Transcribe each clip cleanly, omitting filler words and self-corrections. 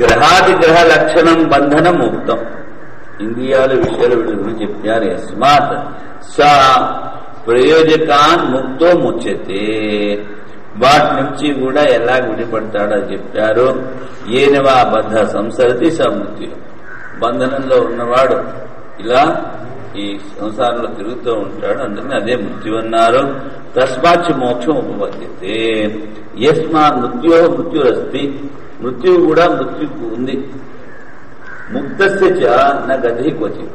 గ్రహాదిగ్రహ లక్షణం బంధనం ముక్తం. ఇంద్రియాలు విషయాలు వీళ్ళ గురించి చెప్పారు. యస్మాత్ సా ప్రయోజకాన్ ముక్తో ముచ్యతే, వాటి నుంచి కూడా ఎలా విడిపడతాడో చెప్పారు. ఏనవా బద్ధ సంసరతి స మృత్యు, బంధనంలో ఉన్నవాడు ఇలా ఈ సంసారంలో తిరుగుతూ ఉంటాడు, అందుకని అదే మృత్యు అన్నారు. తస్మాత్ మోక్షం ఉపపద్యతే. యస్మాత్ మృత్యో మృత్యురస్తి, మృత్యువు కూడా మృత్యుకు ఉంది. ముక్తస్య చ న గతి క్వచిత్,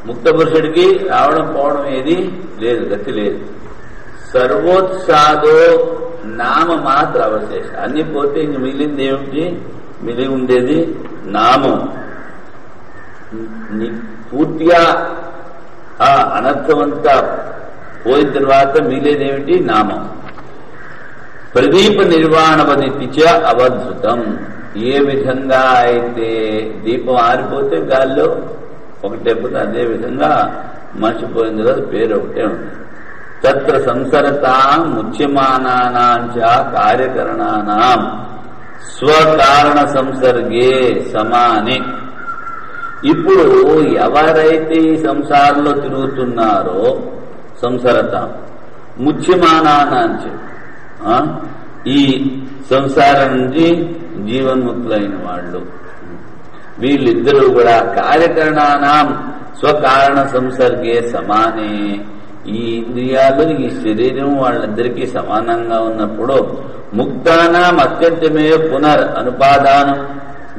ముక్త పురుషుడికి రావడం పోవడం ఏది లేదు, గతి లేదు. సర్వోత్సాదో నామ మాత్ర అవశేష, అన్ని పోతే ఇంక మిగిలింది ఏమిటి? మిగిలి ఉండేది నామం. పూర్తిగా ఆ అనర్థమంతా పోయిన తర్వాత మిగిలేదేమిటి? నామం. ప్రదీప నిర్వాణవది చ అవధృతం, ఏ విధంగా అయితే దీపం ఆరిపోతే గాల్లో ఒకటే పోతే అదే విధంగా మర్చిపోయిన తర్వాత పేరు ఒకటే ఉంది. తత్ర సంసరతాం ముచ్యమానానాం చ కార్యకరణానాం స్వకారణ సంసర్గే సమాని. ఇప్పుడు ఎవరైతే ఈ సంసారంలో తిరుగుతున్నారో సంసరత ముచ్యమానానాంచ, ఈ సంసారం నుంచి జీవన్ముక్తులైన వాళ్ళు, వీళ్ళిద్దరూ కూడా కార్యకరణానాం స్వకారణ సంసర్గే సమానే, ఈ ఇంద్రియాలు ఈ శరీరం వాళ్ళిద్దరికీ సమానంగా ఉన్నప్పుడు ముక్తానాం అత్యంతమే పునర్ అనుపాదానం,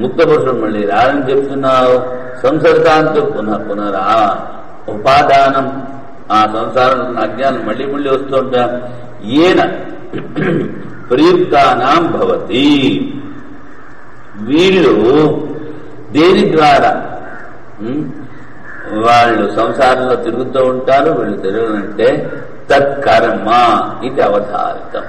ముక్త పురుషుడు మళ్ళీ రాలని చెప్తున్నావు. సంసర్గాంతో పునర్ ఉపాదానం, ఆ సంసారం అజ్ఞానం మళ్ళీ మళ్ళీ వస్తుంటా. ఏన ప్రయుక్తానాం భవతి, వీళ్ళు దేని ద్వారా వాళ్ళు సంసారంలో తిరుగుతూ ఉంటారు. వీళ్ళు తిరగనంటే తత్కర్మ ఇది అవధారితం.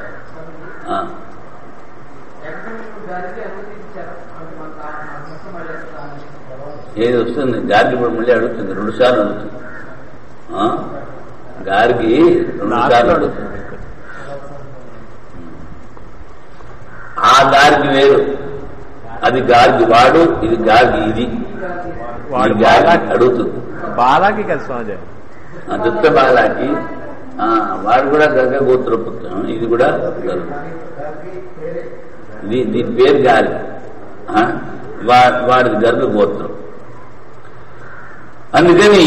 ఏది వస్తుంది గారికి? ఇప్పుడు మళ్ళీ అడుగుతుంది, 2 సార్లు అడుగుతుంది. గారికి 2 సార్లు అడుగుతుంది. ఆ గారికి వేరు, అది గారికి వాడు, ఇది గారికి ఇది. వాడు గారికి అడుగుతుంది. బాలాకి కదా స్వామి, దుత్త బాలాకి. వాడు కూడా గర్గ గోత్రపుత్రం, ఇది కూడా గర్గ. దీని పేరు గారి, వాడిది గర్గ గోత్రం. అందుకని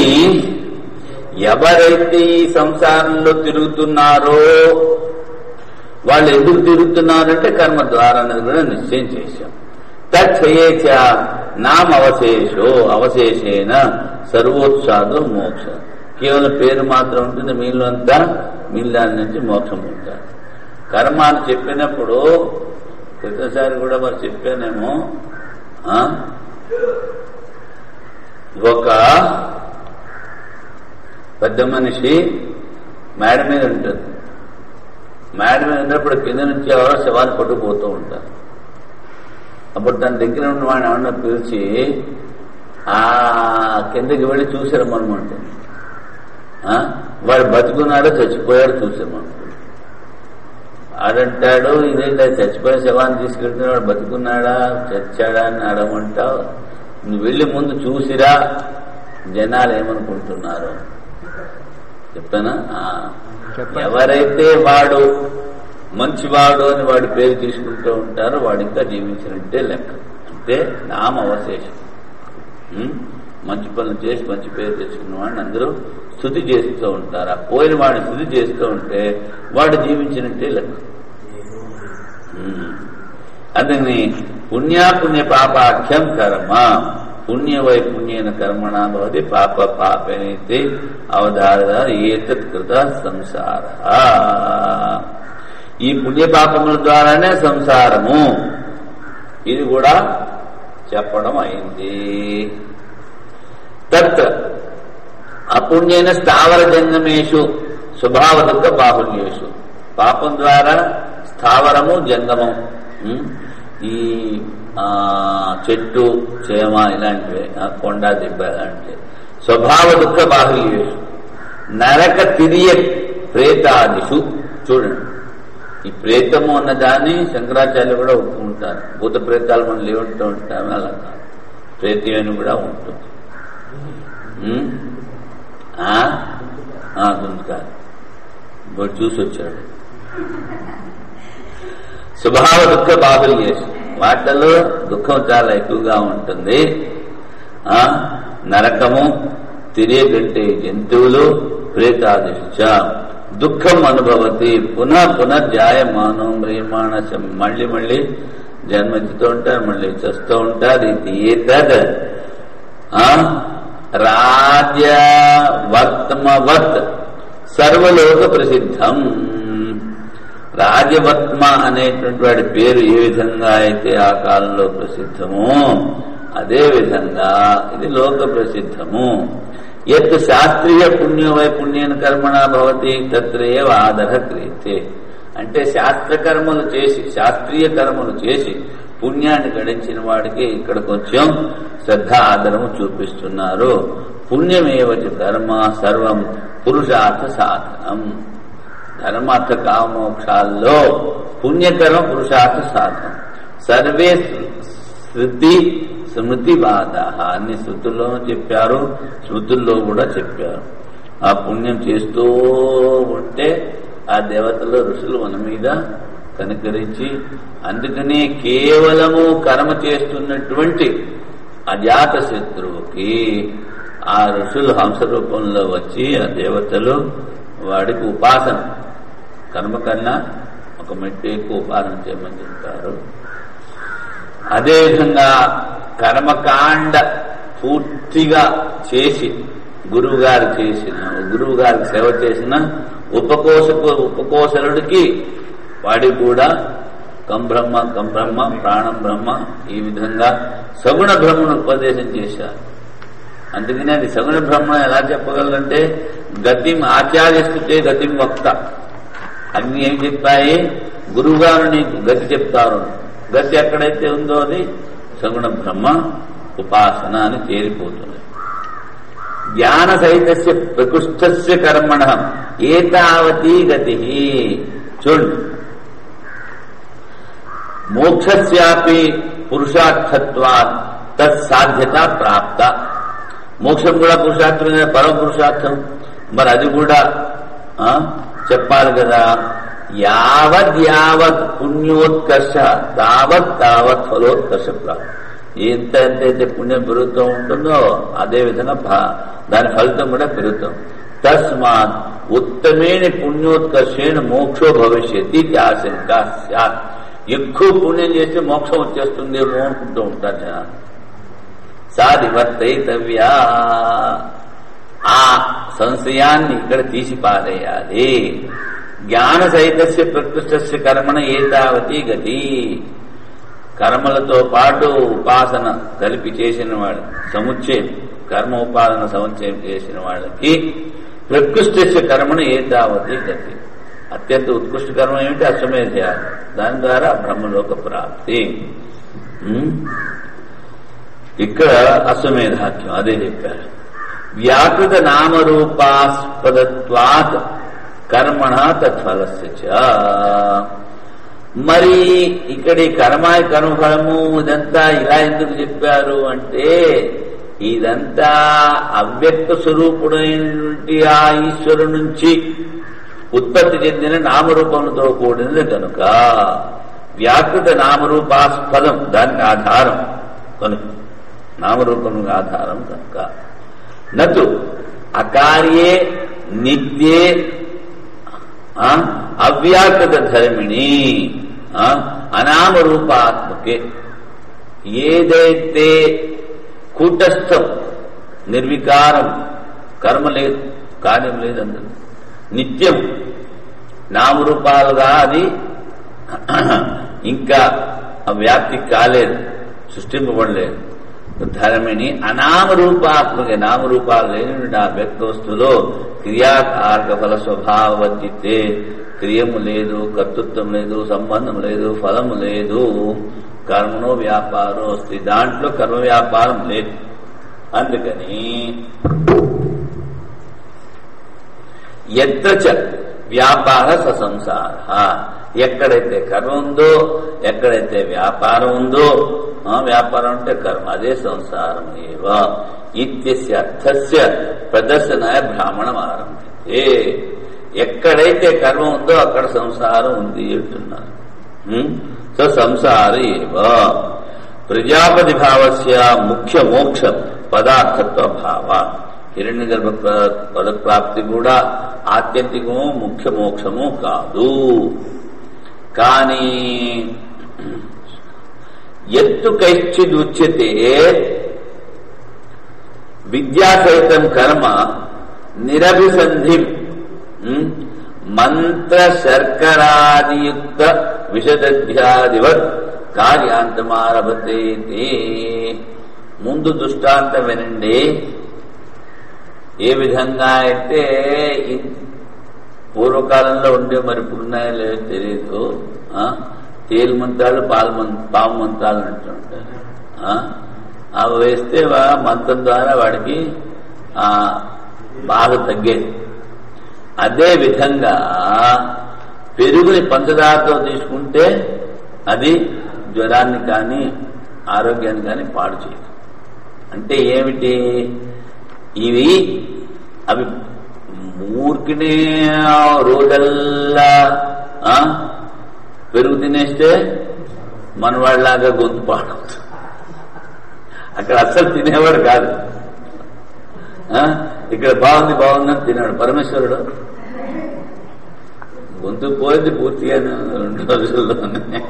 ఎవరైతే ఈ సంసారంలో తిరుగుతున్నారో వాళ్ళు ఎందుకు తిరుగుతున్నారంటే కర్మ ద్వారా అనేది కూడా నిశ్చయం చేశాం. తచ్చేచ నామ అవశేషో అవశేషేన సర్వోత్సాదో మోక్ష, కేవలం పేరు మాత్రం ఉంటుంది, మీళ్ళంతా మీళ్ళ నుంచి మోక్షం ఉంటారు. కర్మ అని చెప్పినప్పుడు ప్రతిసారి కూడా మరి చెప్పానేమో, ఒక పెద్ద మనిషి మేడ మీద ఉంటుంది. మేడ మీద ఉన్నప్పుడు కింద నుంచి ఎవరో శవాన్ని పట్టుకుపోతూ ఉంటారు. అప్పుడు తన దగ్గర ఉన్న వాడిని ఎవరన్నా పిలిచి ఆ కిందకి వెళ్ళి చూసారమ్మనుకుంటుంది. వాడు బతుకున్నాడో చచ్చిపోయాడో చూసామనుకుంటుంది. ఆడంటాడు, ఇదేంటో చచ్చిపోయిన శవాన్ని తీసుకెళ్తున్నా, వాడు బతుకున్నాడా చచ్చాడా అని అడగమంటావు. నువ్వు వెళ్ళి ముందు చూసిరా, జనాలు ఏమనుకుంటున్నారు చెప్తానా? ఎవరైతే వాడు మంచివాడు అని వాడి పేరు తీసుకుంటూ ఉంటారో వాడు ఇంకా జీవించినట్టే లెక్క. అంటే నామ అవశేషం. మంచి పనులు చేసి మంచి పేరు తెచ్చుకున్న వాడిని అందరూ స్తుతి చేస్తూ ఉంటారు. ఆ పోయిన వాడిని స్తుతి చేస్తూ ఉంటే వాడు జీవించినట్టే లెక్క. అందుకని పుణ్యాపుణ్య పాపాఖ్యం కర్మ, పుణ్యవై పుణ్యేన కర్మణ భవతి పాప పాపేనైతే అవధారణ ఏతత్ కృత సంసార. ఈ పుణ్యపాపముల ద్వారానే సంసారము, ఇది కూడా చెప్పడం అయింది. తత్ అపుణ్యైన స్థావర జంగమేషు స్వభావ దుఃఖ బాహుల్యేషు, పాపం ద్వారా స్థావరము జంగమం, ఈ చెట్టు చేమ ఇలాంటివి, కొండ దెబ్బ ఇలాంటివి, స్వభావ దుఃఖ బాహుల్యేషు నరక తిరియ ప్రేతాదిషు. చూడండి, ఈ ప్రేతము అన్నదాన్ని శంకరాచార్యులు కూడా ఒప్పుకుంటారు. భూత ప్రేతాలు మనం లేవుంటూ ఉంటాము, అలా కాదు, ప్రేతి అని కూడా ఉంటుంది. గుంజుకారు ఇప్పుడు చూసి వచ్చాడు. స్వభావ దుఃఖ బాహుల్యేషు, వాటిలో దుఃఖం చాలా ఎక్కువగా ఉంటుంది. నరకము, తిరిగంటే జంతువులు, ప్రేతాదిశ్చ దుఃఖం అనుభవతి పునర్జాయమానం మ్రియమాణ, మళ్ళీ మళ్ళీ జన్మెత్తుతూ ఉంటారు, మళ్ళీ చేస్తూ ఉంటారు. ఇది ఏతద్ రాజ్యవర్త్మవత్ సర్వలోక ప్రసిద్ధం. రాజవర్త్మ అనేటువంటి వాడి పేరు ఏ విధంగా అయితే ఆ కాలంలో ప్రసిద్ధమో అదే విధంగా ఇది లోక ప్రసిద్ధము. యత్ శాస్త్రీయ పుణ్యో వై పుణ్యేన కర్మణ భవతి తత్రేవ ఆదర క్రియతే. అంటే శాస్త్రకర్మలు చేసి, శాస్త్రీయ కర్మలు చేసి పుణ్యాన్ని గడించిన వాడికి ఇక్కడ కొంచెం శ్రద్ధ ఆదరము చూపిస్తున్నారు. పుణ్యమేవచ కర్మ సర్వం పురుషార్థ సాధనం. ధర్మార్థ కామోక్షాల్లో పుణ్యకర్మ పురుషార్థ సాధనం. సర్వే శృతి స్మృతివాద, అన్ని శృతుల్లోనూ చెప్పారు, స్మృతుల్లో కూడా చెప్పారు. ఆ పుణ్యం చేస్తూ ఉంటే ఆ దేవతలు ఋషులు మన మీద కనికరించి, అందుకనే కేవలము కర్మ చేస్తున్నటువంటి అజాత శత్రువుకి ఆ ఋషులు హంస రూపంలో వచ్చి ఆ దేవతలు వాడికి ఉపాసన, కర్మ కన్నా ఒక మెట్టు ఎక్కువ ఉపాసన చేయమని చెప్తారు. అదేవిధంగా కర్మకాండ పూర్తిగా చేసి గురువు గారికి సేవ చేసిన ఉపకోశలుడికి వాడికి కూడా కంబ్రహ్మ ప్రాణం బ్రహ్మ ఈ విధంగా సగుణ బ్రహ్మను ఉపదేశం చేశారు. అందుకనే అది సగుణ బ్రహ్మ ఎలా చెప్పగలంటే గతిం ఆచార్యస్తుతే గతిం వక్త. అగ్ని ఏం చెప్పాయి, గురువుగారు నీకు గతి చెప్తారు. గతి ఎక్కడైతే ఉందో అది సగుణ బ్రహ్మ ఉపాసన అని తేలిపోతుంది. జ్ఞాన సహితస్య ప్రకృష్టస్య కర్మణ ఏతావతీ గతి. చూడండి, మోక్షస్యాపి పురుషార్థత్వాత్ తత్సాధ్యత ప్రాప్త. మోక్షం కూడా పురుషార్థమే, పరమ పురుషార్థం. మరి అది కూడా చెప్పాలి కదా. యావత్ పుణ్యోత్కర్ష తావత్ ఫలోత్కర్ష ప్రాప్తి. ఎంతైతే పుణ్యం పెరుగుతూ ఉంటుందో అదే విధంగా దాని ఫలితం కూడా పెరుగుతాం. తస్మాత్ ఉత్తమేణ పుణ్యోత్కర్షేణ మోక్షో భవిష్యతి ఆశంక స్యాత్. ఎక్కువ పుణ్యం చేస్తే మోక్షం వచ్చేస్తుందేమో అనుకుంటూ ఉంటారు జనాలు. సా నివర్తయితవ్యా. ఆ సంశయాన్ని ఇక్కడ తీసి పారేయాలి. జ్ఞాన సహితస్య ప్రకృష్టస్య కర్మణ ఏతావతి గతి. కర్మలతో పాటు ఉపాసన కలిపి చేసిన వాడు, సముచ్చయం కర్మ ఉపాసన సముచ్చయం చేసిన వాళ్ళకి ప్రకృష్టస్య కర్మణ ఏతావతి గతి. అత్యంత ఉత్కృష్ట కర్మ ఏమిటి? అశ్వమేధ యాగం. దాని ద్వారా బ్రహ్మలోక ప్రాప్తి. ఇక్కడ అశ్వమేధాఖ్యం అదే చెప్పారు. వ్యాకృత నామరూపాస్పదత్వాత్ కర్మణ తత్ఫలస్య చ. మరి ఇక్కడ ఈ కర్మఫలము ఇదంతా ఇలా ఎందుకు చెప్పారు అంటే, ఇదంతా అవ్యక్త స్వరూపుడైనటువంటి ఆ ఈశ్వరు నుంచి ఉత్పత్తి చెందిన నామరూపములతో కూడినది కనుక వ్యాకృత నామరూపాస్పదం దానికి ఆధారం కనుక, నామరూపములకు ఆధారం కనుక. నతు అకార్యే నిత్యే అవ్యాకృత ధర్మిణి అనామరూపాత్మకే. ఏదైతే కూటస్థం నిర్వికారం కర్మ లేదు, కార్యం లేదండి, నిత్యం నామరూపాలుగా అది ఇంకా వ్యాప్తి కాలేదు, సృష్టింపబడలేదు. ధర్మిణి అనామరూపాత్మక, నామరూపాలు లేని ఆ వ్యక్త వస్తువులో క్రియాకారక ఫల స్వభావవర్జితే. క్రియము లేదు, కర్తృత్వం లేదు, సంబంధం లేదు, ఫలము లేదు. కర్మనో వ్యాపారం వస్తుంది, దాంట్లో కర్మ వ్యాపారం లేదు. అందుకని ఎత్ర వ్యాపార ససంసార, ఎక్కడైతే కర్మ ఉందో, ఎక్కడైతే వ్యాపారం ఉందో, వ్యాపారం అంటే కర్మ, అదే సంసారం ఏవ ఇత్యస్య అర్థస్య ప్రదర్శనాయ బ్రాహ్మణం ఆరంభితే. ఎక్కడైతే కర్మ ఉందో అక్కడ సంసారం ఉంది అంటున్నారు. సో సంసార ఏవ ప్రజాపతి భావస్య ముఖ్య మోక్ష పదార్థత్వ భావ. హిరణ్య గర్భ పదప్రాప్తి కూడా ఆత్యంతికము ముఖ్య మోక్షము కాదు. కానీ ఎత్తు కైశ్చిదుచ్యతే విద్యాసహితం కర్మ నిరభిసంధి మంత్ర శర్కరాదియుక్త విషదధ్యాదివత్ కార్యాంతమారభతే. ముందు దృష్టాంతం వినండి. ఏ విధంగా అయితే పూర్వకాలంలో ఉండే మరి ఇప్పుడున్నాయో లేదో తెలియదు, తేలు మంత్రాలు పాము మంత్రాలు అంటుంటారు. అవి వేస్తే మంత్రం ద్వారా వాడికి బాధ తగ్గేది. అదే విధంగా పెరుగుని పంచదారతో తీసుకుంటే అది జ్వరాన్ని కానీ ఆరోగ్యాన్ని కానీ పాడు చేయదు. అంటే ఏమిటి? ఇవి అవి ఊరికినే రోజల్లా పెరుగు తినేస్తే మనవాళ్ళలాగా గొంతు పాడవుతుంది. అక్కడ అస్సలు తినేవాడు కాదు. ఇక్కడ బాగుంది బాగుందని తిన్నాడు పరమేశ్వరుడు. గొంతు పోయింది పూర్తిగా 2 రోజుల్లోనే.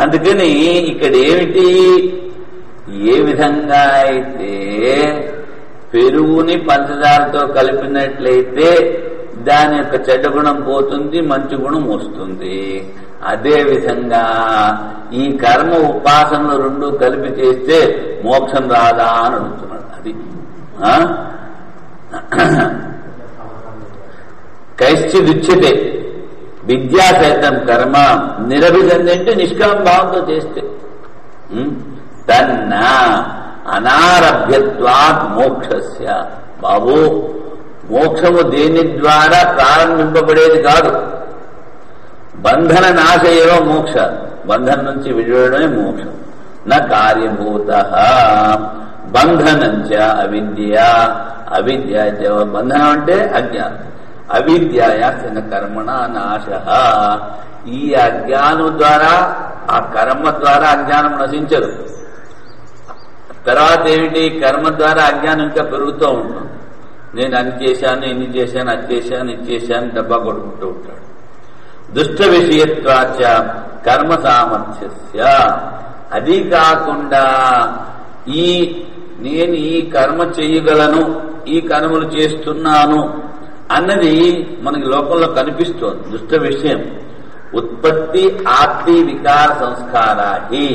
అందుకని ఇక్కడ ఏమిటి? ఏ విధంగా అయితే పెరుగుని పంచదారతో కలిపినట్లయితే దాని యొక్క చెడ్డ గుణం పోతుంది, మంచి గుణం వస్తుంది. అదే విధంగా ఈ కర్మ ఉపాసనలు 2 కలిపి చేస్తే మోక్షం రాదా అని అడుగుతున్నాడు. అది కైశ్చిదుచ్యతే విద్యాసహితం కర్మ నిరభిసంధి అంటే నిష్కామ భావంతో చేస్తే తన్న అనారభ్యత్వాత్ మోక్షస్య. బాబు, మోక్షము దేని ద్వారా ప్రారంభింపబడేది కాదు. బంధన నాశ ఏవ మోక్ష. బంధన నుంచి విడివడమే మోక్షం. నా కార్యభూత బంధనంచ అవిద్య. అవిద్య బంధనం అంటే అజ్ఞానం. అవిద్యాయాసిన కర్మణ నాశ. ఈ అజ్ఞానం ద్వారా, ఆ కర్మ ద్వారా అజ్ఞానం నశించదు. తర్వాత ఏమిటి? కర్మ ద్వారా అజ్ఞానం ఇంకా పెరుగుతూ ఉంటుంది. నేను అన్ని చేశాను, ఇన్ని చేశాను, అది చేశాను, ఇది చేశాను డబ్బా కొట్టుకుంటూ ఉంటాడు. దుష్ట విషయత్వాచ కర్మ సామర్థ్యస్య. అది కాకుండా నేను ఈ కర్మ చేయగలను, ఈ కర్మలు చేస్తున్నాను అన్నది మనకి లోకంలో కనిపిస్తోంది. దుష్ట విషయం ఉత్పత్తి ఆప్తి వికార సంస్కారాహి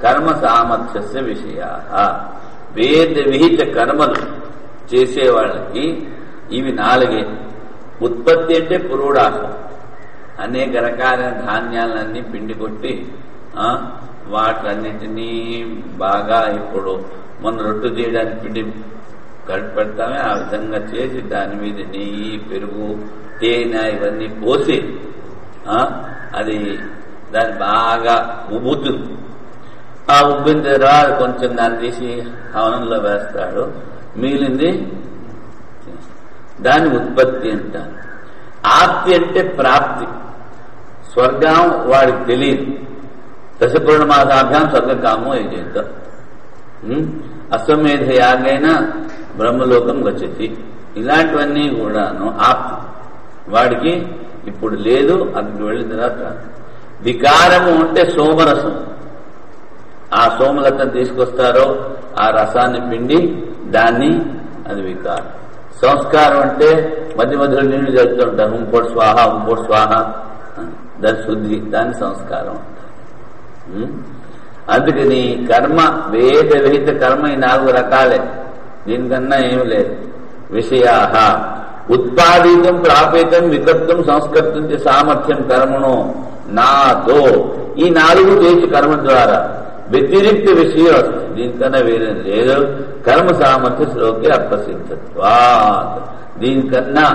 కర్మ సామర్థ్యస్య విషయా. వేద విహిత కర్మలు చేసేవాళ్ళకి ఇవి 4. ఉత్పత్తి అంటే పురోడాశం. అనేక రకాలైన ధాన్యాలన్నీ పిండి కొట్టి వాటన్నిటినీ బాగా ఇప్పుడు మన రొట్టె చేయడానికి పిండి కలిపి పెడతామే, ఆ విధంగా చేసి దాని మీద నెయ్యి, పెరుగు, తేనె ఇవన్నీ పోసి అది దాన్ని బాగా ఉబ్బుతుంది. ఆ ఉబ్బిన తర్వాత కొంచెం దాన్ని తీసి హవనంలో వేస్తాడు. మిగిలింది దాని ఉత్పత్తి అంటారు. ఆప్తి అంటే ప్రాప్తి. స్వర్గం వాడికి తెలియదు. దశపూర్ణమాసాభ్యాం స్వర్గకామో యజేత. అశ్వమేధ యాగైన బ్రహ్మలోకం గచ్చతి. ఇలాంటివన్నీ కూడాను ఆప్తి. వాడికి ఇప్పుడు లేదు, అక్కడికి వెళ్ళిన తర్వాత. వికారము అంటే సోమరసం. ఆ సోమలతను తీసుకొస్తారో ఆ రసాన్ని పిండి దాన్ని, అది వికారం. సంస్కారం అంటే మధ్య మధ్యలో నీళ్లు చదువుతూ ఉంటారు. ఇంకోటి స్వాహ, ఇంకోటి స్వాహ, దాని శుద్ధి, దాన్ని సంస్కారం అంటారు. అందుకని కర్మ, వేద విహిత కర్మ ఈ 4 రకాలే, దీనికన్నా ఏమి లేదు. విషయా ఉత్పాదితం ప్రాపేతం వికర్తం సంస్కర్తం సామర్థ్యం కర్మను నాతో. ఈ 4 చేసి కర్మ ద్వారా వ్యతిరిక్త విషయం వస్తుంది. దీనికన్నా వేరే లేదు. కర్మ సామర్థ్య శ్లోకే అప్రసిద్ధత్వాత్. దీనికన్నా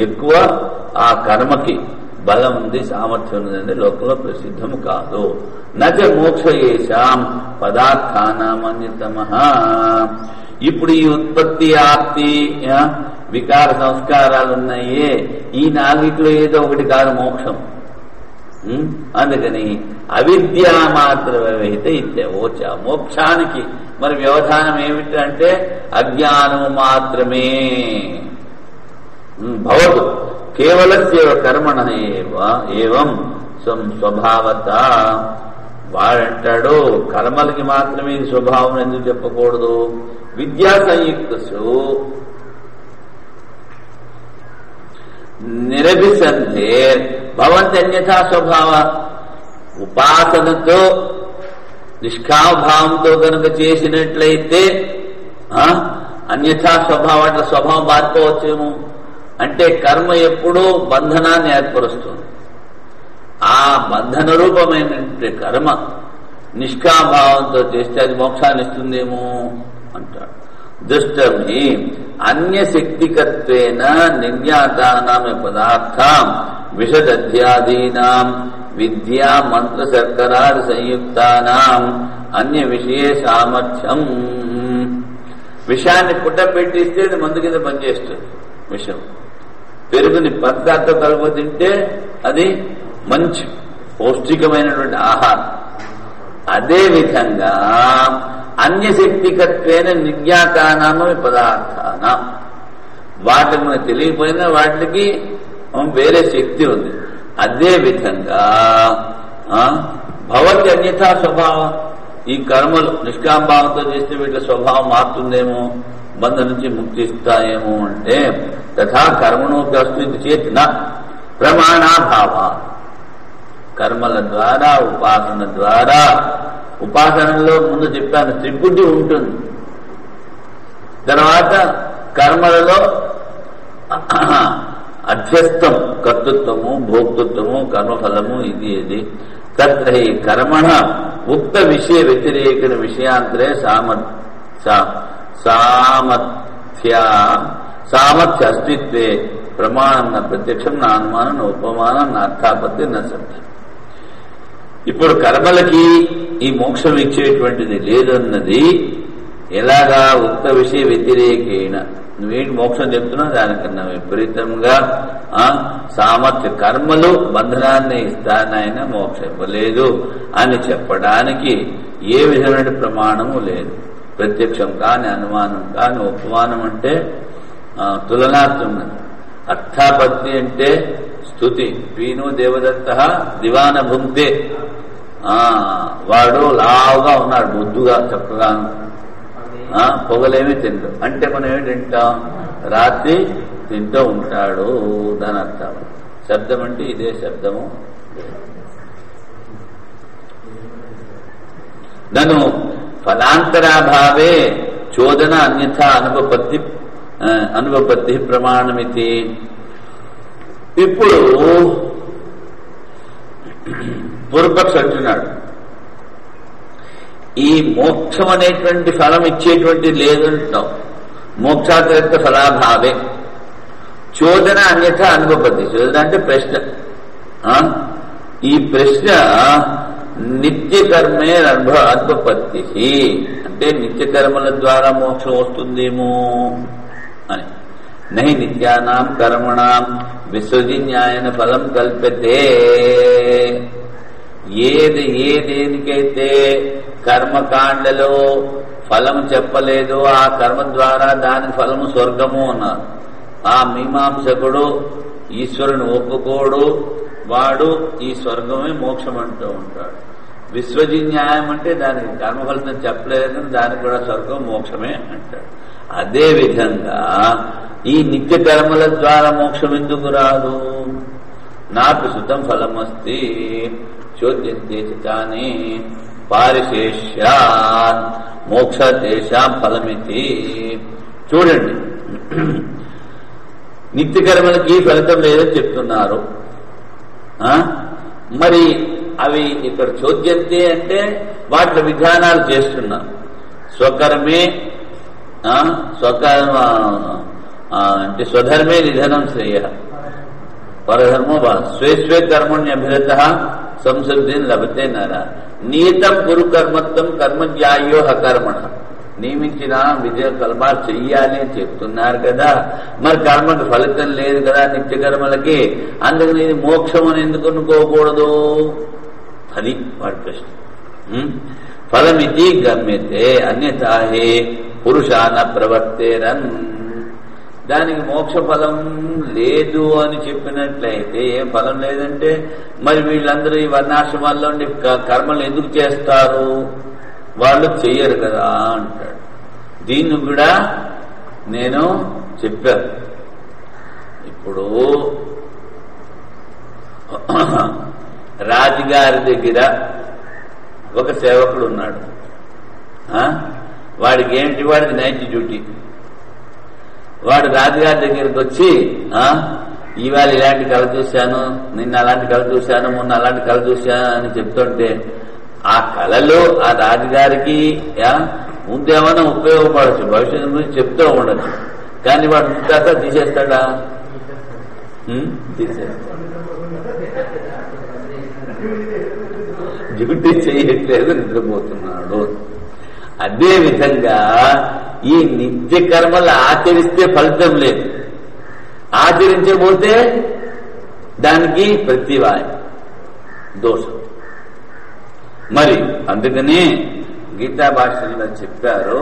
ఎక్కువ ఆ కర్మకి బలం ఉంది, సామర్థ్యం ఉందండి, లోకంలో ప్రసిద్ధము కాదు. నచ మోక్షయేషాం పదార్థానామన్యతమః. ఇప్పుడు ఈ ఉత్పత్తి, ఆప్తి, వికార సంస్కారాలు ఉన్నాయే, ఈ నాలుగిట్లో ఏదో ఒకటి కాదు మోక్షం. అందుకని అవిద్యా మాత్ర వ్యవహిత ఇత్యవోచ. మోక్షానికి మరి వ్యవధానం ఏమిటంటే అజ్ఞానము మాత్రమే. భవతు కేవలస్య కర్మణ ఏవం స్వభావత. వాడంటాడు కర్మలకి మాత్రమే ఇది స్వభావం ఎందుకు చెప్పకూడదు? విద్యా సంయుక్తసు నిరభిసంధే భవంతి అన్యథా స్వభావ. ఉపాసనతో నిష్కామభావంతో కనుక చేసినట్లయితే అన్యథా స్వభావం, అట్లా స్వభావం మారిపోవచ్చేమో. అంటే కర్మ ఎప్పుడూ బంధనాన్ని ఏర్పరుస్తుంది. ఆ బంధన రూపమైనటువంటి కర్మ నిష్కామభావంతో చేస్తే అది మోక్షాన్ని ఇస్తుందేమో అంటాడు. దుష్టమి అన్యశక్తికత్వేన నిర్యాతానాం పదార్థాం విషదధ్యాదీనాం విద్యా మంత్ర శర్కరాది సంయుక్తానాం అన్య విషయ సామర్థ్యం. విషయాన్ని పుట్టపెట్టిస్తే అది మందు కింద పనిచేస్తుంది. విషం పెరుగుని పదార్థం కలుపు తింటే అది మంచి పౌష్టికమైనటువంటి ఆహారం. అదే విధంగా అన్యశక్తికత్వేన నిర్యాతానామ పదార్థానం, వాటికి మనకు తెలియకపోయినా వాటికి వేరే శక్తి ఉంది. అదే విధంగా భవతి అన్యథా స్వభావం. ఈ కర్మలు నిష్కామభావంతో చేస్తే వీటి స్వభావం మారుతుందేమో, బంధం నుంచి ముక్తి ఇస్తాయేమో అంటే తథా కర్మణోపి అస్తు ఇది చేతిన ప్రమాణాభావ. కర్మల ద్వారా, ఉపాసన ద్వారా, ఉపాసనలో ముందు చెప్పాను త్రిబుద్ధి ఉంటుంది. తర్వాత కర్మలలో అధ్యస్థం కర్తృత్వము, భోక్తృత్వము, కర్మఫలము, ఇది తత్ర ఈ కర్మణ ఉక్త విషయ వ్యతిరేక విషయాంతరే సామర్థ్య అస్తిత్వే ప్రమాణం నా ప్రత్యక్షం, నా అనుమానం, నా ఉపమానం, నా అర్థాపత్తి, నా సత్యం. ఇప్పుడు కర్మలకి ఈ మోక్షం ఇచ్చేటువంటిది లేదన్నది ఎలాగా? ఉక్త విషయ వ్యతిరేకేణ. నువ్వేంటి మోక్షం చెప్తున్నావు, దానికన్నా విపరీతంగా సామర్థ్య కర్మలు బంధనాన్ని ఇస్తానైనా మోక్షం ఇవ్వలేదు అని చెప్పడానికి ఏ విధమైన ప్రమాణము లేదు. ప్రత్యక్షం కాని, అనుమానం కాని, ఉపమానం అంటే తులనాత్మకం, అర్థాపత్తి అంటే స్తుతి. పీను దేవదత్త దివాన భుంక్తే. వాడు లావుగా ఉన్నాడు, బొద్దుగా, చక్కగా, పొగలేమి తింటాడు. అంటే మనం ఏమి తింటాం? రాత్రి తింటూ ఉంటాడు, దాని అర్థం. శబ్దం అంటే ఇదే శబ్దము. నన్ను ఫలాంతరాభావే చోదన అన్యథా అనుపపత్తి ప్రమాణమితి. ఇప్పుడు పూర్వపక్ష అంటున్నాడు, ఈ మోక్షం అనేటువంటి ఫలం ఇచ్చేటువంటి లేదంటాం. మోక్షాతిరిక్త ఫలాభావే చోదన అన్యథ అనుపపత్తి. చోదన అంటే ప్రశ్న. ఈ ప్రశ్న నిత్యకర్మే అనుపపత్తి అంటే నిత్యకర్మల ద్వారా మోక్షం వస్తుందేమో అని. నహి నిత్యానాం కర్మణాం విసృజిన్యాయన ఫలం కల్ప్యతే. ఏ దేనికైతే కర్మకాండలో ఫలం చెప్పలేదు, ఆ కర్మ ద్వారా దాని ఫలము స్వర్గము అన్నారు. ఆ మీమాంసకుడు ఈశ్వరుని ఒప్పుకోడు, వాడు ఈ స్వర్గమే మోక్షం అంటూ ఉంటాడు. విశ్వజిన్యాయం అంటే దానికి కర్మఫలితం చెప్పలేదు, దానికి కూడా స్వర్గం మోక్షమే అంటాడు. అదే విధంగా ఈ నిత్య కర్మల ద్వారా మోక్షం ఎందుకు రాదు? నాకు సుతం ఫలమస్తి చోద్యంతే తానే పారిశేష్యాన్ మోక్ష తేషాం ఫలమితి. చూడండి, నిత్య కర్మలకి ఫలితం లేదని చెప్తున్నారు. మరి అవి ఇక్కడ చోద్యంతే అంటే వాటి విధానాలు చేస్తున్నారు. స్వకర్మే స్వకర్మ అంటే స్వధర్మే నిధనం శ్రేయ, పరధర్మో స్వే స్వే కర్మణ్యభిరత సంసిద్ధిని లభతే నర. నియతం కురు కర్మత్వం కర్మజ్ఞాయో అకర్మణ. నియమించిన విజయ కర్మాలు చెయ్యాలి అని చెప్తున్నారు కదా, మరి కర్మకు ఫలితం లేదు కదా నిత్య కర్మలకి, అందుకని ఇది మోక్షం అని ఎందుకు అనుకోకూడదు? అది వాడి ప్రశ్న. ఫలమితి గమ్యతే అన్యథాహే పురుషాన ప్రవర్తేరన్. దానికి మోక్ష ఫలం లేదు అని చెప్పినట్లయితే, ఏం ఫలం లేదంటే మరి వీళ్ళందరూ ఈ వర్ణాశ్రమాల్లో కర్మలు ఎందుకు చేస్తారు? వాళ్ళు చెయ్యరు కదా అంటాడు. దీన్ని కూడా నేను చెప్పాను. ఇప్పుడు రాజుగారి దగ్గర ఒక సేవకుడు ఉన్నాడు. వాడికి ఏంటి? వాడికి నైట్ డ్యూటీ. వాడు రాజుగారి దగ్గరికి వచ్చి ఇవాళ ఇలాంటి కళ చూశాను, నిన్న అలాంటి కళ చూశాను, మొన్న అలాంటి కళ చూశాను అని చెప్తుంటే ఆ కళలో ఆ రాజుగారికి ముందేమైనా ఉపయోగపడచ్చు, భవిష్యత్తు గురించి చెప్తూ ఉండొచ్చు. కానీ వాడు ముందాక తీసేస్తాడా? తీసేస్తాడు. డ్యూటీ చేయట్లేదు, నిద్రపోతున్నాడు. అదే విధంగా ఈ నిత్య కర్మలు ఆచరిస్తే ఫలితం లేదు, ఆచరించబోతే దానికి ప్రతివాయ దోషం. మరి అందుకనే గీతా భాషలో చెప్పారు,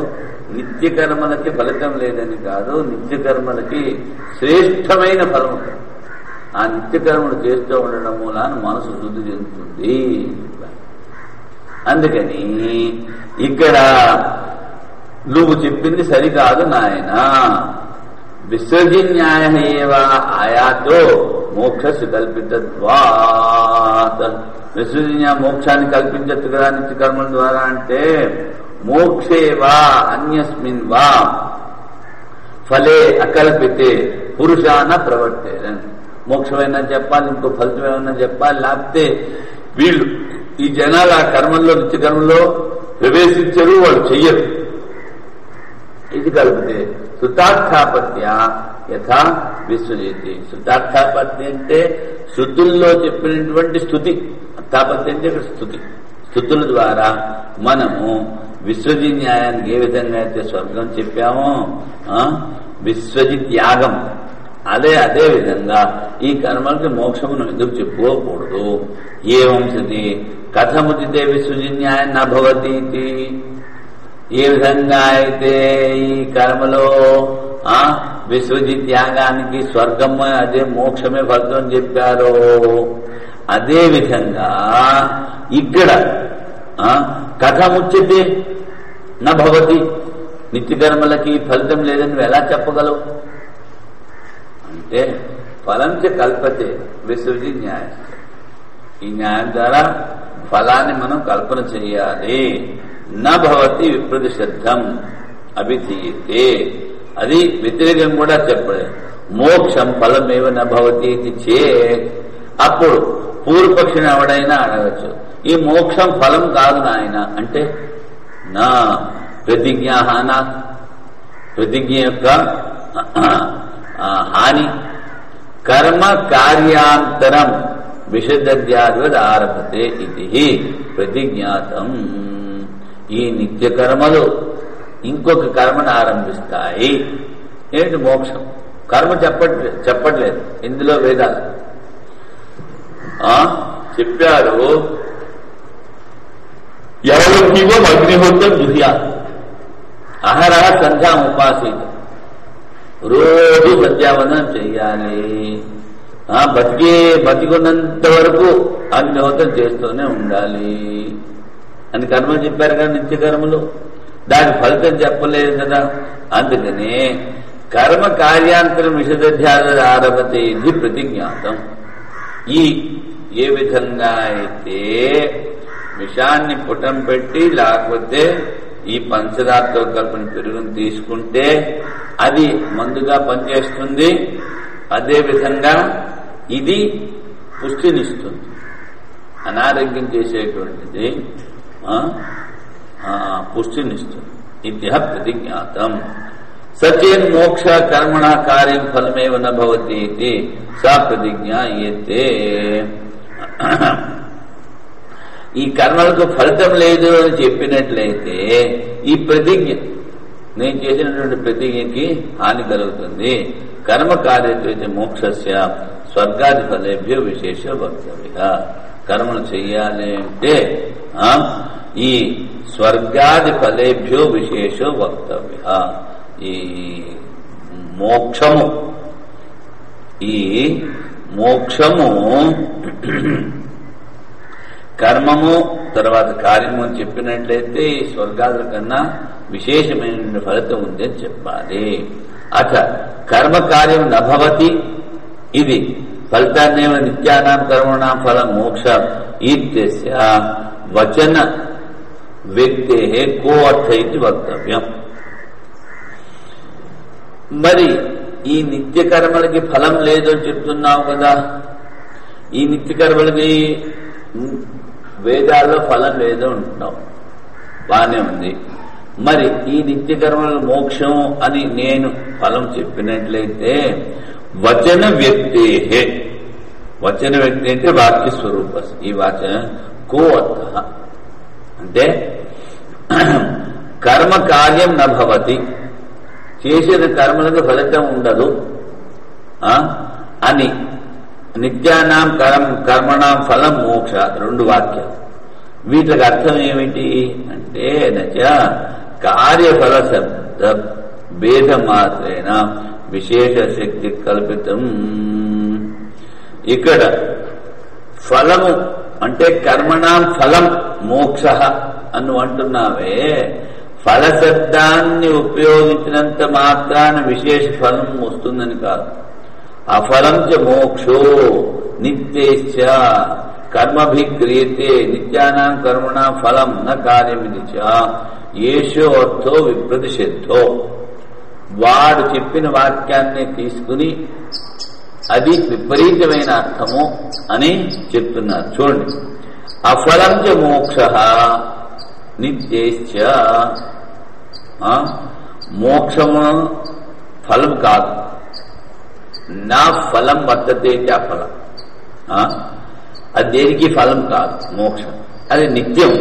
నిత్య కర్మలకి ఫలితం లేదని కాదు, నిత్య కర్మలకి శ్రేష్టమైన ఫలం ఉంటుంది. ఆ నిత్య కర్మలు చేస్తూ ఉండడం మూలాన మనసు శుద్ధి చెందుతుంది. అందుకని ఇక్కడ నువ్వు చెప్పింది సరికాదు నాయన. విసర్జన్యాయ ఏవా ఆయాతో మోక్ష కల్పితత్వాత్. విసర్జన్య మోక్షాన్ని కల్పించచ్చు కదా నిత్య కర్మల ద్వారా అంటే, మోక్షే వా అన్యస్మిన్ వా ఫలే అకల్పితే పురుషాన ప్రవర్తేరన్. మోక్షమైనా చెప్పాలి, ఇంకో ఫలితం ఏమన్నా చెప్పాలి, లేకపోతే వీళ్ళు ఈ జనాలు ఆ కర్మల్లో నిత్య కర్మల్లో ప్రవేశించరు, వాళ్ళు చెయ్యరు. ఇది కలిపితే శృతార్థాపత్య యథా విశ్వజితి. శృతార్థాపత్తి అంటే శృతుల్లో చెప్పినటువంటి స్థుతి. అర్థాపత్తి అంటే ఇక్కడ స్థుతి. స్థుతుల ద్వారా మనము విశ్వజి న్యాయానికి ఏ విధంగా అయితే స్వర్గం చెప్పామో, విశ్వజి త్యాగం, అదే విధంగా ఈ కర్మలకి మోక్షమును ఎందుకు చెప్పుకోకూడదు? ఏవం సతి కథముచితే విశ్వజి న్యాయం నభవతి. ఏ విధంగా అయితే ఈ కర్మలో విశ్వజి త్యాగానికి స్వర్గము అదే మోక్షమే ఫలితం చెప్పారో, అదే విధంగా ఇక్కడ కథముచ్యతే నభవతి. నిత్య కర్మలకి ఫలితం లేదని నువ్వు ఎలా చెప్పగలవు అంటే, ఫలం చ కల్పతే విశ్వజి న్యాయం. ఈ న్యాయం ద్వారా ఫలాన్ని మనం కల్పన చెయ్యాలి. నభవతి విప్రతిషద్ధం అభిధీయతే. అది వ్యతిరేకం కూడా చెప్పలేదు. మోక్షం ఫలమేవ నభవతి చే. అప్పుడు పూర్వపక్షిని ఎవడైనా అడగచ్చు, ఈ మోక్షం ఫలం కాదు నాయన అంటే, నా ప్రతిజ్ఞాహాన, ప్రతిజ్ఞ యొక్క హాని, కర్మ కార్యాంతరం విషదద్యాద్వద్ ఆరభతే ఇది ప్రతిజ్ఞాతం. ఈ నిత్య కర్మలు ఇంకొక కర్మను ఆరంభిస్తాయి. ఏంటి? మోక్షం. కర్మ చెప్పట్లేదు ఇందులో వేదాలు చెప్పారు. ఎవరికీవో అగ్నిహోత్రం జుహ్యా అహరహ సంధ్యా ఉపాసీత. రోజు సంధ్యావందనం చెయ్యాలి. బతికున్నంత వరకు అగ్నిహోత్రం చేస్తూనే ఉండాలి అని కర్మలు చెప్పారు కదా నిత్య కర్మలు. దాని ఫలితం చెప్పలేదు కదా. అందుకనే కర్మ కార్యాంతరం విషదధ్యాద ఆరభతే ఇది ప్రతిజ్ఞాతం. ఈ ఏ విధంగా అయితే విషాన్ని పుటం పెట్టి లేకపోతే ఈ పంచదారతో కలిపిన పెరుగును తీసుకుంటే అది మందుగా పనిచేస్తుంది, అదే విధంగా ఇది పుష్టినిస్తుంది. అనారోగ్యం చేసేటువంటిది పుష్టినిస్తుంది. ఇది ప్రతిజ్ఞాతం. సచేన్ మోక్ష కర్మణ కార్యం ఫలమేవ నభవతి ఇది సా ప్రతిజ్ఞా ఏతే. ఈ కర్మలకు ఫలితం లేదు అని చెప్పినట్లయితే ఈ ప్రతిజ్ఞ, నేను చేసినటువంటి ప్రతిజ్ఞకి హాని కలుగుతుంది. కర్మ కార్యత్వైతే మోక్షస్య స్వర్గాది ఫలేభ్యో విశేష వక్తవ్య. కర్మలు చెయ్యాలి అంటే ఈ స్వర్గాది ఫలేభ్యో విశేష వక్తవ్య. ఈ మోక్షము కర్మము తర్వాత కార్యము అని చెప్పినట్లయితే ఈ స్వర్గాదుల కన్నా విశేషమైన ఫలితం ఉంది అని చెప్పాలి. అథ కర్మ కార్యం నభవతి ఇది ఫలితాన్నేవ నిత్యానాం కర్మణాం ఫలం మోక్ష ఈత్యస్య వచన వ్యక్తే కో అర్థ ఇది వక్తవ్యం. మరి ఈ నిత్య కర్మలకి ఫలం లేదు అని చెప్తున్నావు కదా, ఈ నిత్య కర్మలకి వేదాల్లో ఫలం లేదు అంటున్నావు, బానే ఉంది. మరి ఈ నిత్య కర్మల మోక్షం అని నేను ఫలం చెప్పినట్లయితే వచన వ్యక్తే, వచన వ్యక్తి అంటే వాక్య స్వరూప, ఈ వాచన కో అర్థ అంటే కర్మ కార్యం నభవతి, చేసిన కర్మలకు ఫలితం ఉండదు అని నిత్యానాం కర్మణాం ఫలం మోక్ష రెండు వాక్యాలు. వీటికి అర్థం ఏమిటి అంటే నచ కార్యఫల శబ్ద భేద మాత్రేణ విశేష శక్తి కల్పితం. ఇక్కడ ఫలము అంటే కర్మణాం ఫలం మోక్ష అను అంటున్నావే, ఫలశబ్దాన్ని ఉపయోగించినంత మాత్రాన విశేష ఫలం వస్తుందని కాదు. అఫలం చ మోక్షో నిత్యైశ్చ కర్మభిక్రియతే నిత్యానాం కర్మణాం ఫలం న కార్యమిది చ ఏషో అర్థో విప్రతిషిద్ధో. వాడు చెప్పిన వాక్యాన్ని తీసుకుని అది విపరీతమైన అర్థము అని చెప్తున్నారు. చూడండి, అఫలం చ మోక్ష నిత్యైశ్చ, మోక్షము ఫలం కాదు. నా ఫలం వర్తతే ఫలం, అది దేనికి ఫలం కాదు మోక్షం, అది నిత్యం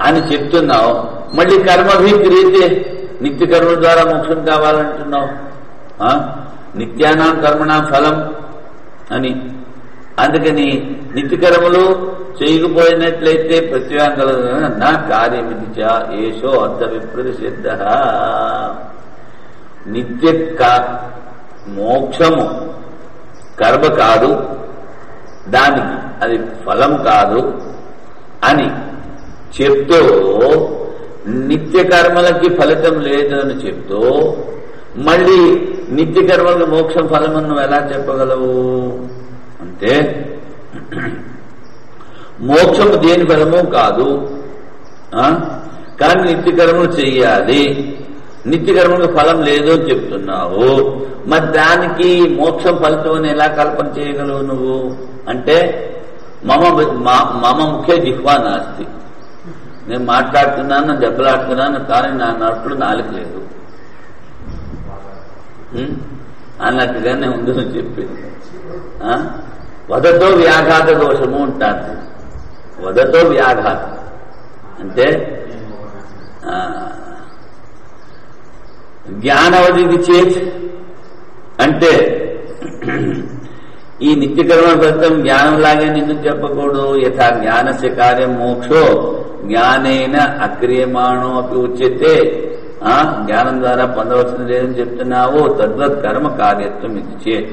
అని చెప్తున్నావు. మళ్ళీ కర్మభిక్రియతే నిత్య కర్మ ద్వారా మోక్షం కావాలంటున్నావు. నిత్యానాం కర్మణాం ఫలం అని, అందుకని నిత్య కర్మలు చేయకపోయినట్లయితే ప్రత్యేక నా కార్యమిది చ ఏషో అర్థ విప్రతిషిద్ధ. నిత్య మోక్షము కర్మ కాదు, దానికి అది ఫలం కాదు అని చెప్తూ నిత్య కర్మలకి ఫలితం లేదు అని చెప్తూ మళ్ళీ నిత్య కర్మలకు మోక్షం ఫలమని నువ్వు ఎలా చెప్పగలవు అంటే, మోక్షము దేని ఫలము కాదు, కానీ నిత్య కర్మలు చెయ్యాలి, నిత్య కర్మలకు ఫలం లేదు అని చెప్తున్నావు. మరి దానికి మోక్షం ఫలితం అని ఎలా కల్పన చేయగలవు నువ్వు అంటే, మమ ముఖ్య జిహ్వా నాస్తి, నేను మాట్లాడుతున్నాను దెబ్బలాడుతున్నాను కానీ నా నోట్లో నాలుక లేదు అన్నట్టుగానే ఉందని చెప్పింది. వదతో వ్యాఘాత దోషము ఉంటాను. వదతో వ్యాఘాతం అంటే జ్ఞానవధికి చేత్ అంటే ఈ నిత్యకర్మ ఫలితం జ్ఞానంలాగే నిన్ను చెప్పకూడదు. యథా జ్ఞానస్య కార్యం మోక్షో జ్ఞానేన అక్రియమాణో అపి ఉచ్యతే, జ్ఞానం ద్వారా పొందవలసింది లేదని చెప్తున్నావు. తద్వత్ కర్మ కార్యత్వం ఇది చేత్,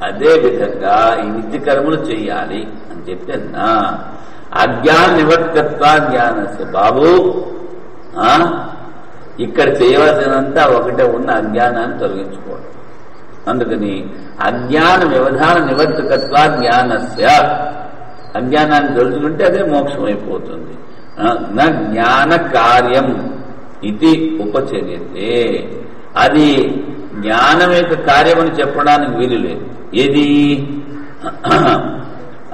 అదే విధంగా ఈ నిత్య కర్మలు చెయ్యాలి అని చెప్తే నా అజ్ఞాన నివర్తత్వ జ్ఞానస్య. బాబు ఇక్కడ చేయవలసినంతా ఒకటే ఉన్న అజ్ఞానాన్ని తొలగించుకోవడం. అందుకని అజ్ఞాన వ్యవధాన నివర్తకత్వ జ్ఞానస్య, అజ్ఞానాన్ని తెలుసుకుంటే అదే మోక్షం అయిపోతుంది. నా జ్ఞాన కార్యం ఇది ఉపచర్యతే, అది జ్ఞానం యొక్క కార్యమని చెప్పడానికి వీలు లేదు. ఏది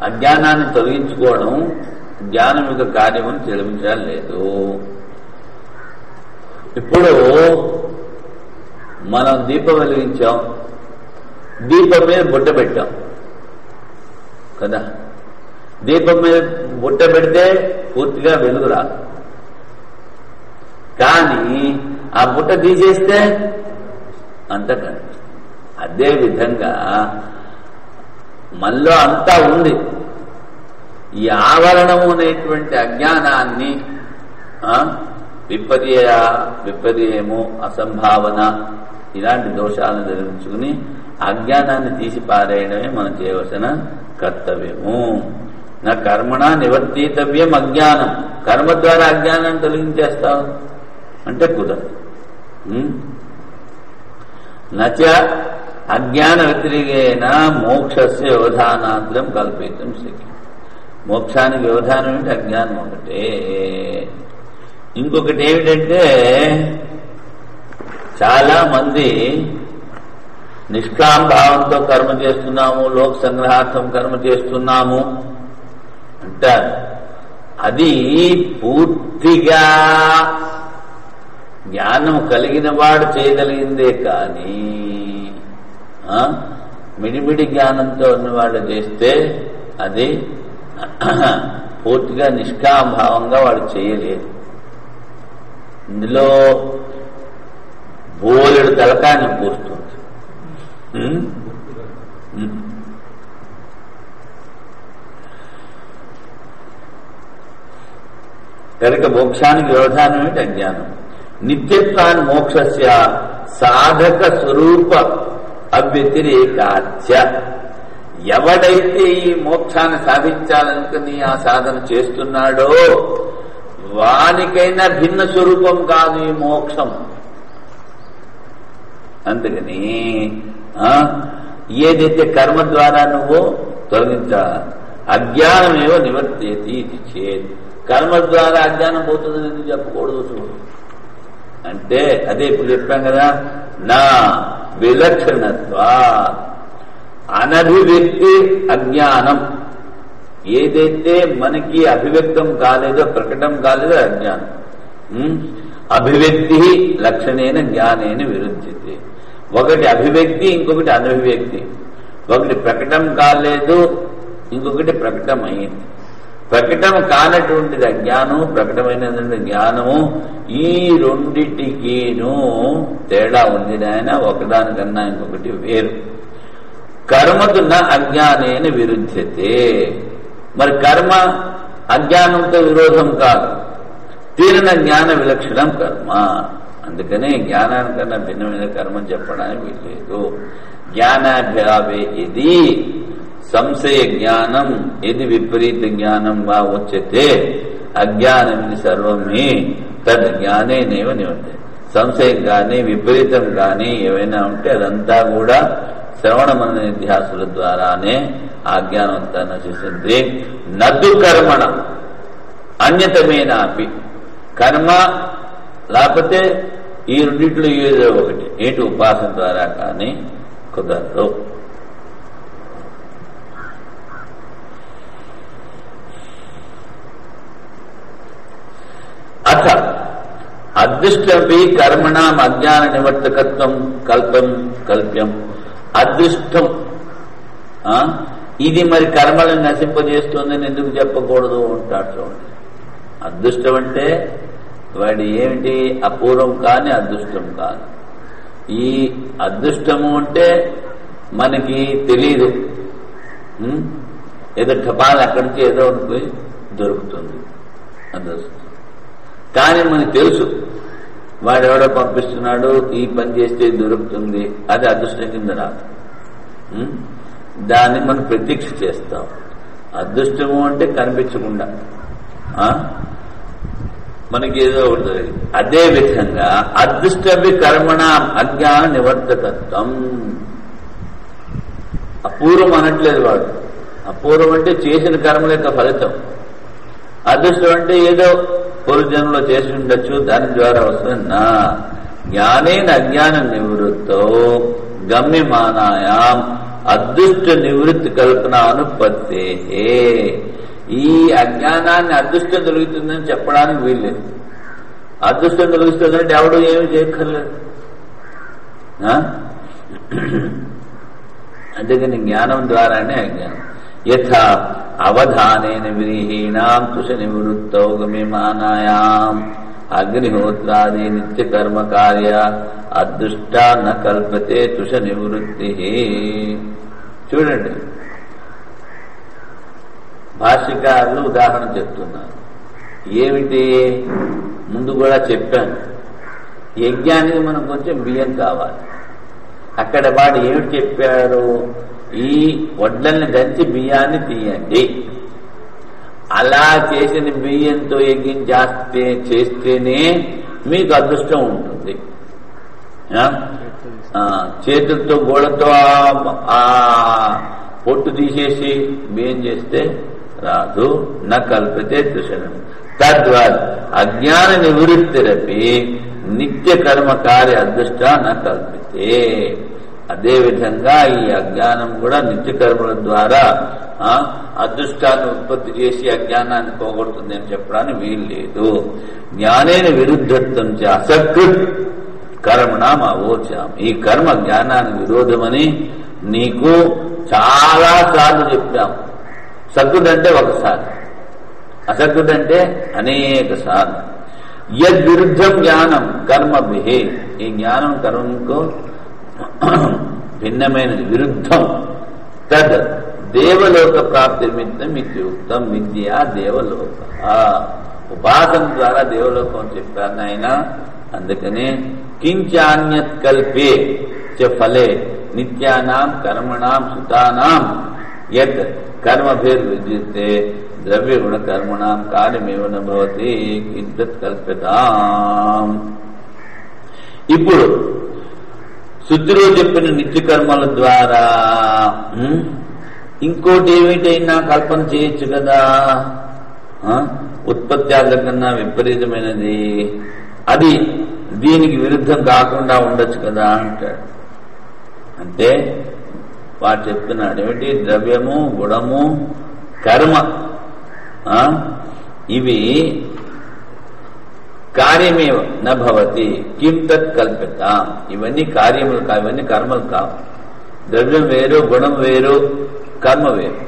అజ్ఞానాన్ని తొలగించుకోవడం జ్ఞానం యొక్క కార్యమని తెలిపించలేదు. ఇప్పుడు మనం దీపం వెలిగించాం, దీపం మీద బుట్ట పెట్టాం కదా. దీపం మీద బుట్ట పెడితే పూర్తిగా వెలుగు రాదు. కానీ ఆ బుట్ట తీసేస్తే అంతకంటే. అదే విధంగా మనలో అంతా ఉంది. ఈ ఆవరణము అనేటువంటి అజ్ఞానాన్ని విపర్యయము, అసంభావన ఇలాంటి దోషాలను ధరించుకుని అజ్ఞానాన్ని తీసి పారేయడమే మనం చేయవలసిన కర్తవ్యము. నా కర్మణ నివర్తితవ్యం అజ్ఞానం. కర్మ ద్వారా అజ్ఞానాన్ని తొలగించేస్తావు అంటే కుదరదు. నచ అజ్ఞాన వ్యతిరేకేన మోక్షస్య వ్యవధానాంతరం కల్పితం శక్యం. మోక్షానికి వ్యవధానం ఏంటి? అజ్ఞానం ఒకటే. ఇంకొకటి ఏమిటంటే చాలా మంది నిష్కామభావంతో కర్మ చేస్తున్నాము, లోక సంగ్రహార్థం కర్మ చేస్తున్నాము అంటారు. అది పూర్తిగా జ్ఞానం కలిగిన వాడు చేయగలిగిందే కానీ మిడిమిడి జ్ఞానంతో ఉన్నవాడు చేస్తే అది పూర్తిగా నిష్కామభావంగా వాడు చేయలేదు. ఇందులో బోలెడు తలకాన్ని పోస్తుంది. కనుక మోక్షానికి వ్యవధానం ఏంటి? అజ్ఞానం. నిత్యత్వాన్ని మోక్షస్య సాధక స్వరూప అవ్యతిరేకాచ్య. ఎవడైతే ఈ మోక్షాన్ని సాధించాలనుకుని ఆ సాధన చేస్తున్నాడో వానికైనా భిన్న స్వరూపం కాదు ఈ మోక్షం. అందుకని ఏదైతే కర్మ ద్వారా నువ్వు తొలగించా అజ్ఞానమేవో నివర్తేతి ఇది చేదు. కర్మ ద్వారా అజ్ఞానం పోతుందని ఎందుకు చెప్పకూడదు? చూడు అంటే అదే ఇప్పుడు చెప్పాం కదా, నా విలక్షణత్వ అనభివ్యక్తి అజ్ఞానం. ఏదైతే మనకి అభివ్యక్తం కాలేదో, ప్రకటన కాలేదో అజ్ఞానం. అభివ్యక్తి లక్షణేన జ్ఞానేన విరుద్ధ్యతే. ఒకటి అభివ్యక్తి, ఇంకొకటి అనభివ్యక్తి. ఒకటి ప్రకటన కాలేదు, ఇంకొకటి ప్రకటమైంది. ప్రకటన కానటువంటిది అజ్ఞానం, ప్రకటమైనటువంటి జ్ఞానము. ఈ రెండిటికిను తేడా ఉంది నాయన, ఒకదానికన్నా ఇంకొకటి వేరు. కర్మతున్న అజ్ఞానేన విరుద్ధ్యతే. మరి కర్మ అజ్ఞానంతో విరోధం కాదు, తీరిన జ్ఞాన విలక్షణం కర్మ. అందుకనే జ్ఞానానికన్నా భిన్నమైన కర్మ చెప్పడానికి వీల్లేదు. జ్ఞానాభ్యావే ఇది సంశయ జ్ఞానం ఇది విపరీత జ్ఞానం వా ఉచ్యతే అజ్ఞానం ఇది సర్వమే తద్ జ్ఞానేనేవ నివర్తే. సంశయం కానీ విపరీతం కానీ ఏవైనా ఉంటే అదంతా కూడా శ్రవణ మన నిధ్యాసుల ద్వారానే ఆ జ్ఞానం అంతా నశిస్తుంది. నద్దు కర్మణ అన్యతమేనాపి. కర్మ లేకపోతే ఈ రెండింటిలో ఏదో ఒకటి ఏంటి ఉపాసన ద్వారా కానీ కుదరదు. అథ అదృష్టమపి కర్మణాం అజ్ఞాన నివర్తకత్వం కల్ప్యం. అదృష్టం ఇది మరి కర్మలను నశింపజేస్తుందని ఎందుకు చెప్పకూడదు అంటాడు. చూడండి, అదృష్టం అంటే వాడి ఏమిటి? అపూర్వం కాని అదృష్టం కాదు. ఈ అదృష్టము అంటే మనకి తెలియదు, ఏదో ఠపాలు అక్కడి నుంచి ఏదో పోయి దొరుకుతుంది అదృష్టం. కానీ మనకు తెలుసు వాడెవడో పంపిస్తున్నాడు, ఈ పని చేస్తే దొరుకుతుంది, అది అదృష్టం కింద రాదు. దాన్ని మనం ప్రతీక్ష చేస్తాం. అదృష్టము అంటే కనిపించకుండా మనకి ఏదో ఒకటి జరిగింది. అదే విధంగా అదృష్టమి కర్మణ అజ్ఞాన నివర్తకత్వం. అపూర్వం అనట్లేదు వాడు. అపూర్వం అంటే చేసిన కర్మల యొక్క ఫలితం. అదృష్టం అంటే ఏదో పూర్వజన్మలో చేసి ఉండొచ్చు, దాని ద్వారా వస్తుంది. నా జ్ఞానేన అజ్ఞాన నివృత్తో గమ్యమానాయాం అదృష్ట నివృత్తి కల్పన అనుపత్తే. ఈ అజ్ఞానాన్ని అదృష్టం తొలగుతుందని చెప్పడానికి వీల్లేదు. అదృష్టం తొలగిస్తుందంటే ఎవడు ఏమి చేయక్కర్లేదు. అందుకని జ్ఞానం ద్వారానే అజ్ఞానం. యథా అవధానేన విరీహీణాం తుష నివృత్తౌ గమ్యమానాయాం అగ్నిహోత్రాది నిత్య కర్మ కార్య అదృష్టా న కల్పతే తుష నివృత్తి. చూడండి, భాష్యకారులు ఉదాహరణ చెప్తున్నారు. ఏమిటి? ముందు కూడా చెప్పాను, యజ్ఞానికి మనం కొంచెం బియ్యం కావాలి. అక్కడ వాడు ఏమిటి చెప్పారు? ఈ వడ్లని దంచి బియ్యాన్ని తీయండి. అలా చేసిన బియ్యంతో యజ్ఞం చేస్తేనే మీకు అదృష్టం ఉంటుంది. చేతులతో గోడతో ఆ పొట్టు తీసేసి బియ్యం చేస్తే రాదు. న కల్పితే దృశనం తద్వారా అజ్ఞాన నివృత్తిరపి నిత్య కర్మ కార్య అదృష్ట న కల్పితే. అదేవిధంగా ఈ అజ్ఞానం కూడా నిత్య కర్మల ద్వారా అదృష్టాన్ని ఉత్పత్తి చేసి అజ్ఞానాన్ని పోగొడుతుంది అని చెప్పడానికి వీలు లేదు. జ్ఞానేన విరుద్ధత్వం చ అసకృత్ కర్మణం అవోచాం. ఈ కర్మ జ్ఞానానికి విరోధమని నీకు చాలా సార్లు చెప్పాం. సకృదంటే ఒకసారి, అసకృదంటే అనేక సార్లు. యద్విరుద్ధం జ్ఞానం కర్మభిః. ఈ జ్ఞానం కర్మకు భిన్నమైనది, విరుద్ధం. తద్ దేవలోక ప్రాప్తి నిమిత్తం ఇత్యుక్తం. విద్యా దేవలోక. ఉపాసన ద్వారా దేవలోకం చెప్పారు ఆయన. అందుకనే కించాన్యత్ కల్పే చ ఫలే నిత్యానాం కర్మణాం సుతానాం యత్ కర్మభిర్విద్యతే ద్రవ్య గుణ కర్మణాం కార్యమేవ న భవతి కించిత్ కల్పితాం. ఇప్పుడు శుద్ధిలో చెప్పిన నిత్య కర్మల ద్వారా ఇంకోటి ఏమిటైనా కల్పన చేయొచ్చు కదా. ఉత్పత్త్యాల కన్నా విపరీతమైనది, అది దీనికి విరుద్ధం కాకుండా ఉండొచ్చు కదా అంటాడు. అంటే వాడు చెప్తున్నాడు ఏమిటి? ద్రవ్యము, గుణము, కర్మ ఇవి కార్యమేవ నభవతి కిం తత్ కల్పిత. ఇవన్నీ కార్యములు కావు, ఇవన్నీ కర్మలు కావు. ద్రవ్యం వేరు, గుణం వేరు, కర్మ వేరు.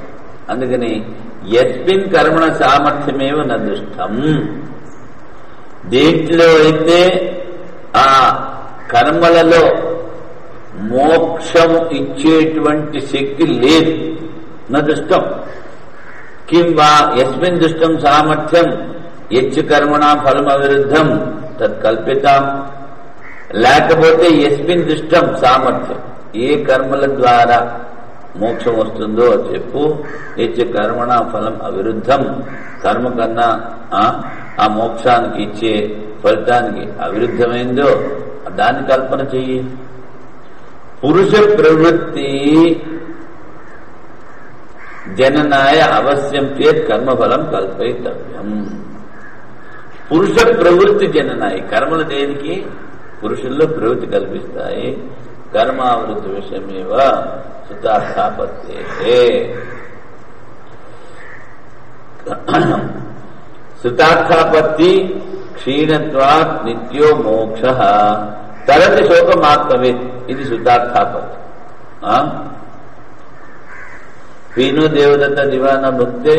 అందుకని యస్మిన్ కర్మణ సామర్థ్యమేవ నదుష్టం. దేంట్లో అయితే ఆ కర్మలలో మోక్షము ఇచ్చేటువంటి శక్తి లేదు, నదుష్టం. కిం వా యస్మిన్ దుష్టం సామర్థ్యం యచ్చ కర్మణ ఫలం అవిరుద్ధం తత్కల్పితం. లేకపోతే యస్మిన్ దుష్టం సామర్థ్యం, ఏ కర్మల ద్వారా మోక్షం వస్తుందో చెప్పు. యచ్చ కర్మణ ఫలం అవిరుద్ధం, కర్మ కన్నా ఆ మోక్షానికి ఇచ్చే ఫలితానికి అవిరుద్ధమైందో దాన్ని కల్పన చెయ్యి. పురుష ప్రవృత్తి జననాయ అవశ్యం చేత్ కర్మఫలం కల్పయితవ్యం. పురుష ప్రవృత్తి జననాయి. కర్మలు దేనికి? పురుషుల్లో ప్రవృత్తి కల్పిస్తాయి. కర్మావృత్తి విషయమేవ సుతార్థాపత్తే. సుతార్థాపత్తి క్షీణత్వాత్ నిత్యో మోక్ష తరతి శోకమాత్మవేత్. ఇది సుతార్థాపత్తి. పీను దేవదత్త దివాన భక్తే,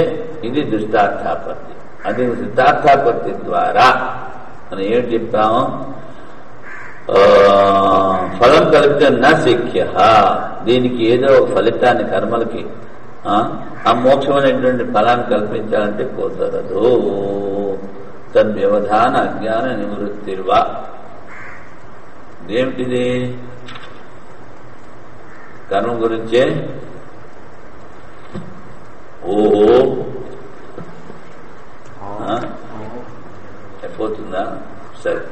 ఇది దుష్టార్థాపత్తి. అది సిద్ధార్థాపత్తి ద్వారా మనం ఏమిటి చెప్తాము? ఫలం కలిపితే నా శక్య. దీనికి ఏదో ఒక ఫలితాన్ని కర్మలకి ఆ మోక్షమైనటువంటి ఫలాన్ని కల్పించాలంటే కుదరదు. తద్వ్యవధాన అజ్ఞాన నివృత్తిర్వా. ఇదేమిటిది? కర్మ గురించే. ఓహో, అయిపోతుందా? సరే.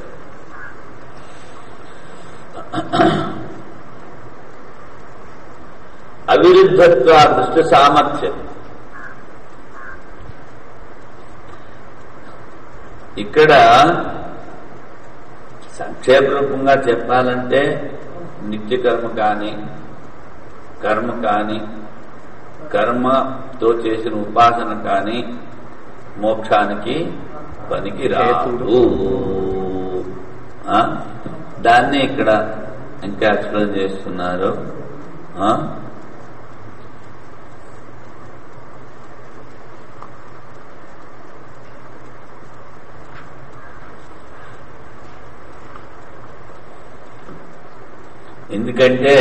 అవిరుద్ధత్వ దృష్ట సామర్థ్యం. ఇక్కడ సంక్షేప రూపంగా చెప్పాలంటే నిత్య కర్మ కాని, కర్మ కాని, కర్మతో చేసిన ఉపాసన కాని మోక్షానికి పనికి రాదు. దాన్నే ఇక్కడ ఇంకా ఎక్స్ప్లెయిన్ చేస్తున్నారు. ఎందుకంటే